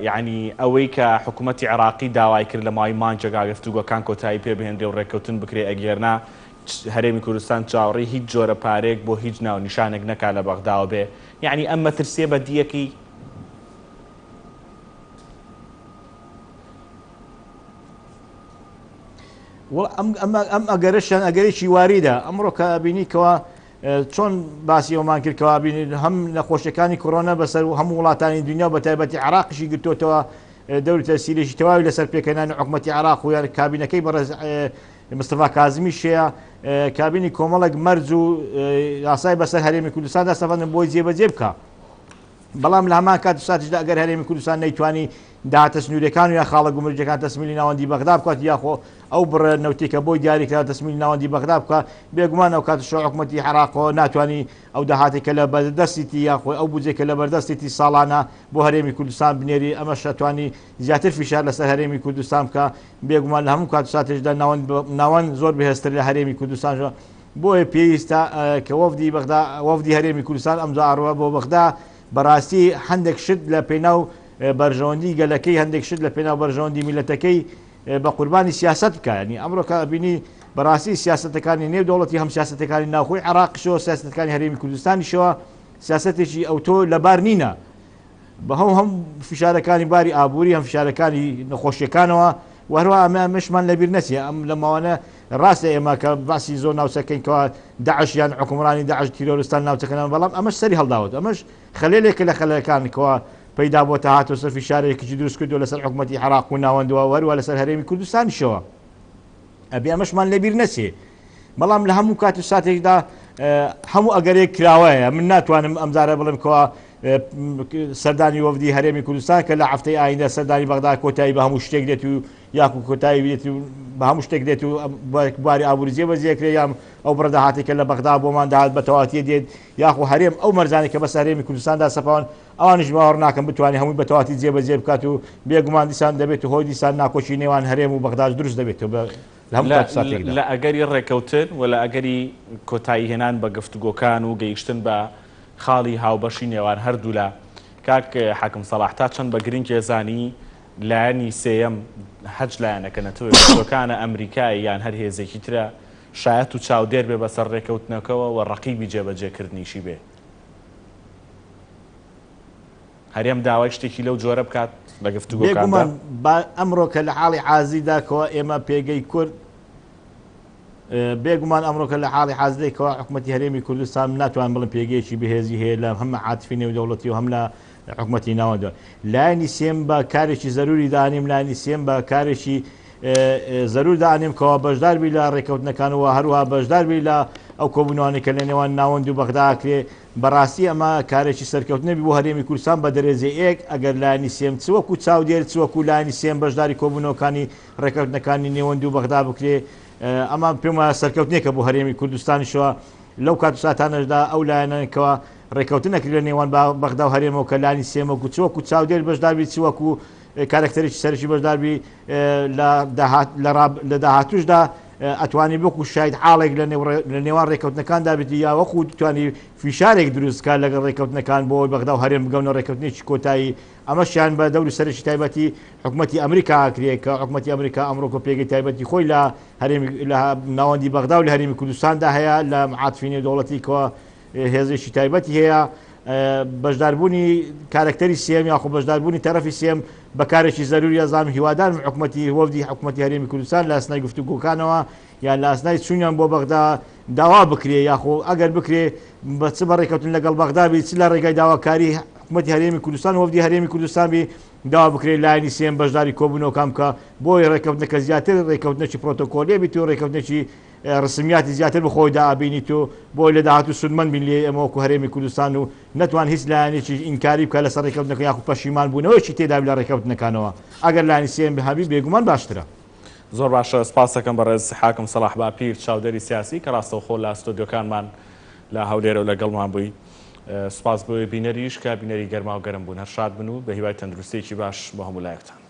یعنی ئەوەی کە حکوومەتی عراقی داوای کرد لە مای مانجێگا گفتوگۆکان کۆتایی پێ بهێنرێ و ڕێکەوتن بکرێ ئەگەرنا هەرێمی کوردستان چاوەڕێی هیچ جۆرە پارێک بۆ هیچ ناو نیشانێک نەکا لە بەغداوە بێ یعنی ئەم مەترسیە بە دیەکی ئەم ئەگەرشیان ئەگەرێکی واریدا ئەمڕۆ کە بینیکەوە چۆن باسی ئەومان کردکەوە بینید هەم نەخۆشیەکانی کۆرۆنا بەسەر و هەموو وڵاتانی دنیا بە تایبەتی عراقیشی گرتوتەوە دەوری تەسیرێکی تەواوی لەسەر پێکەنانی حکومەتی عراق و یان کابینەکەی بەڕێز مستەفا کاظمی شەیە کابینی کۆمەڵێک مەرج و یاسای بەسەر هەرێمی کوردستاندا سەفەندن بۆی جێبەجێ بکە بەڵام لە هەمان کات و ساتیشدا ئەگەر هەرێمی کوردستان نەیتوانی داهاتە سنوورەکان و یا خاڵە گومرجەکان تەسمیلی ناوەندی بەغدا بکات یاخۆ ئەو بڕە نەوتێکە بۆی دیاریکرا تەسمیلی ناوەندی بەغدا بکە بێگومان ئەو کاتە شۆ حکومەتی عراقەوە ناتوانانی ئەو داهاتێکە لە بەردەستیتی یاخۆ ئەو بودجێکە لە بەردەستێتی ساڵانە بۆ هەرێمی کوردستان بنێری ئەمەش ئەتوانی زیاتر فشار لەسەر هەرێمی کوردستان بکە بێگومان لە هەموو کات و ساتێشدا ناوەند زۆر بەهێزتر لە هەرێمی کوردستانەوە بۆیە پێویستە کە وەفدی هەرێمی کوردستان ئەمجا ئاڕوە بۆ بەغدا بەڕاستی هەندێک شت لە پێناو بەرژەوەندی گەلەکەی هەندێک شت لە پێناو بەرژەوەندی میلەتەکەی بە قوربانی سیاست بکە ینی ئەمڕۆکە بینی بەڕاستی سیاستەکانی نێودەوڵەتی هەم سیاستەکانی ناوخۆی عراقیشەوە سیاستەکانی هەرێمی کوردستانیشەوە سیاستێکی ئەوتۆ لەبار نینە بە هەم فشارەکانی باری ئابووری هەم فشارەکانی نەخۆشیەکانەوە وهروە ئەمەشمان لەبیر نەچێ ئەم لەماوانە ڕاستە ئێمە کە باسی زۆر ناوچەکەینکەوە داعش یان حکومڕانی داعش تیرۆریستان ناوچەکەن بەڵام ئەمەش سەری هەڵداوت ئەمەش خەلێلێکە لە خەلەکانکەوە پیدا بۆ هاتۆ سەر فشارێکی دروست کردو لەسەر حکومەتی عراق و ناوەندەوە وەروە لەسەر هەرێمی کوردستانیشەوە ئەبێ ئەمەشمان لەبیر نەچێ بەڵام لە هەموو کات و ساتێکدا هەموو ئەگەرێک کراوەیە من ناتوانم ئەمجارە بڵێمکەوە سەردانی وەفدی هەرێمی کوردستان کە لە هەفتەی ئایندە سەردانی بەغدا کۆتایی بە هەموو شتێک دێت و یاکو کۆتایی بێت و بە هەموو شتێک دێت و باری ئابووری جێبەجێکرێ یام ئەو بڕداهاتێکە لە بەغدا بۆمان داهات بە تەواتی دێت یاخو هەرێم ئەو مەرجانی کە بەس هەرێمی کوردستاندا سەپاون ئەوانش باوەڕ ناکەم بتوانانی هەمووی بە تەواتی جێبەجێ بکات و بێگومان دیسان دەبێت و هۆی دیسان ناکۆچی نێوان هەرێم و بەغداش دروست دەبێتەوە لە ئەگەری ڕێکەوتن و لە ئەگەری کۆتایی هێنان بە گفتوگۆکان و گەیشتن بە خاڵی هاوبەشی نێوان هەردوو لە کاک حاکم سەلاح تا چەند بە گرنگ ێزانی لایەنی سێیەم حەج لایەنەکەنەتەوە گفتوگۆکانە ئەمریکای یان هەر هێزێکی ترە شایەت و چاودێر بێ بەسەر ڕێکەوتنەکەەوە و ڕەقیبی جێبەجێکردنیشی بێ هەرێم داوای شتێکی لەو جۆرە بکات لە گفتوگۆکاندا ئەمڕۆ کە لە حاڵی عازیداکەوە ئێمە پێگەی کورد بێگومان ئەمڕۆکە لە حاڵی حازدەیەکەوە حکومەتی هەرێمی کوردستان ناتوان بڵم پێگەیەکی بەهێزی هەیە لە هەمە عاتفی نێودەوڵەتی و هەم لە حکومەتی ناوەندە لایەنی سێم بە کارێکی زەروری دانیم لایەنی سێم بە کارێکی زەرور دانیم کەەوە بەشداربی لە ڕێکەوتنەکانەوە هەروها بەشداربی لە ئەو کۆبوونەوانی کە لە نێوان ناوەند و بەغداکرێ بەڕاستی ئەمە کارێکی سەرکەوتنەبی بۆ هەرێمی کوردستان بە دەرێزێ ئێک ئەگەر لایانی سێم چوەکو چاودێر چوەکو لایانی سێم بەشداری کۆبوونەوەکانی ڕێکەوتنەکانی نێوەند و بەغدا بکرێ ئەمە پێم وایە سەرکەوتنێکە بۆ هەرێمی کوردستانیشەوە لەو کات و ساتانەشدا ئەو لایەنەکەوە ڕێکەوتن نەکرد لە نێوان بەغدا و هەرێمەوە کە لانی سێمەکو چوەکو چاودێر بەشداربی چوەکو کارکتەرێکی سەرشی بەشداربی لە داهاتوشدا ئەتوانی بۆکو شاید حاڵێک لە نێوان ڕێکەوتنەکاندا بێتی یا وەکو توانی فیشارێک دروستکار لەگەڵ ڕێکەوتنەکان بۆی بەغدا و هەرێم بگەونە ڕێکەوتنێکی کۆتایی ئەمەشیان بە دەوری سەرشی تایبەتی حکوومەتی ئەمریکا کرێت کە حکوومەتی ئەمریکا ئەمڕۆکە پێگەی تایبەتی خۆی لە ناوەندی بەغدا و لە هەرێمی کوردستاندا هەیە لە معاتفینی دەوڵەتی کە هێزێکی تایبەتی هەیە بەشداربوونی کارکتەری سێم یاخۆ بەشداربوونی تەرەفی سێم بەکارێکی زەروری ئەزانم هیوادارم حکوومەتی وەفدی حکوومەتی هەرێمی کوردستان لە ئەسنای گفتوگۆکانەوە یان لە ئەسنای چوونیان بۆ بەغدا داوا بکرێ یاخۆ ئەگەر بکرێ بە چ بەڕێکەوتن لەگەڵ بەغدابی چ لە ڕێگای داواکاری حکوومەتی هەرێمی کوردستان وەفدی هەرێمی کوردستان بی داوا بکرێت لایانی سێم بەشداری کۆبوونەوەکان کە بۆی ڕێکەوتنەکە زیاتر ڕێکەوتنێکی پرۆتۆکۆلێ بیت و ڕێکەوتنێکی ڕسمیاتی زیاتر بخۆی دابینیت و بۆی لە داهاتوو سودمەند بین لێ ئەمەوەکو هەرێمی کوردستان و نەتوان هیچ لایەنێکی ئینکاری بکە لەسەر ڕێکەوتنەکە یاخو پەشیمان بوونەوەیکی تێدا لە ڕێکەوتنەکانەوە ئەگەر لایانی سێم بهابی بێگومان باشترە. زۆر باشە سپاس دەکەم بەڕێز حاکم سەلاح باپیر چاودەری سیاسی کە ڕاستەوخۆ لە ستۆدیۆکانمان لە هەولێرە و لەگەڵمان بووی. سپاس بۆ بینەریش کە بینەری گەرما و گەرم بوون هەر شاد بن و بە هیوای تەندروستێکی باش بە هەموو لایەکتان.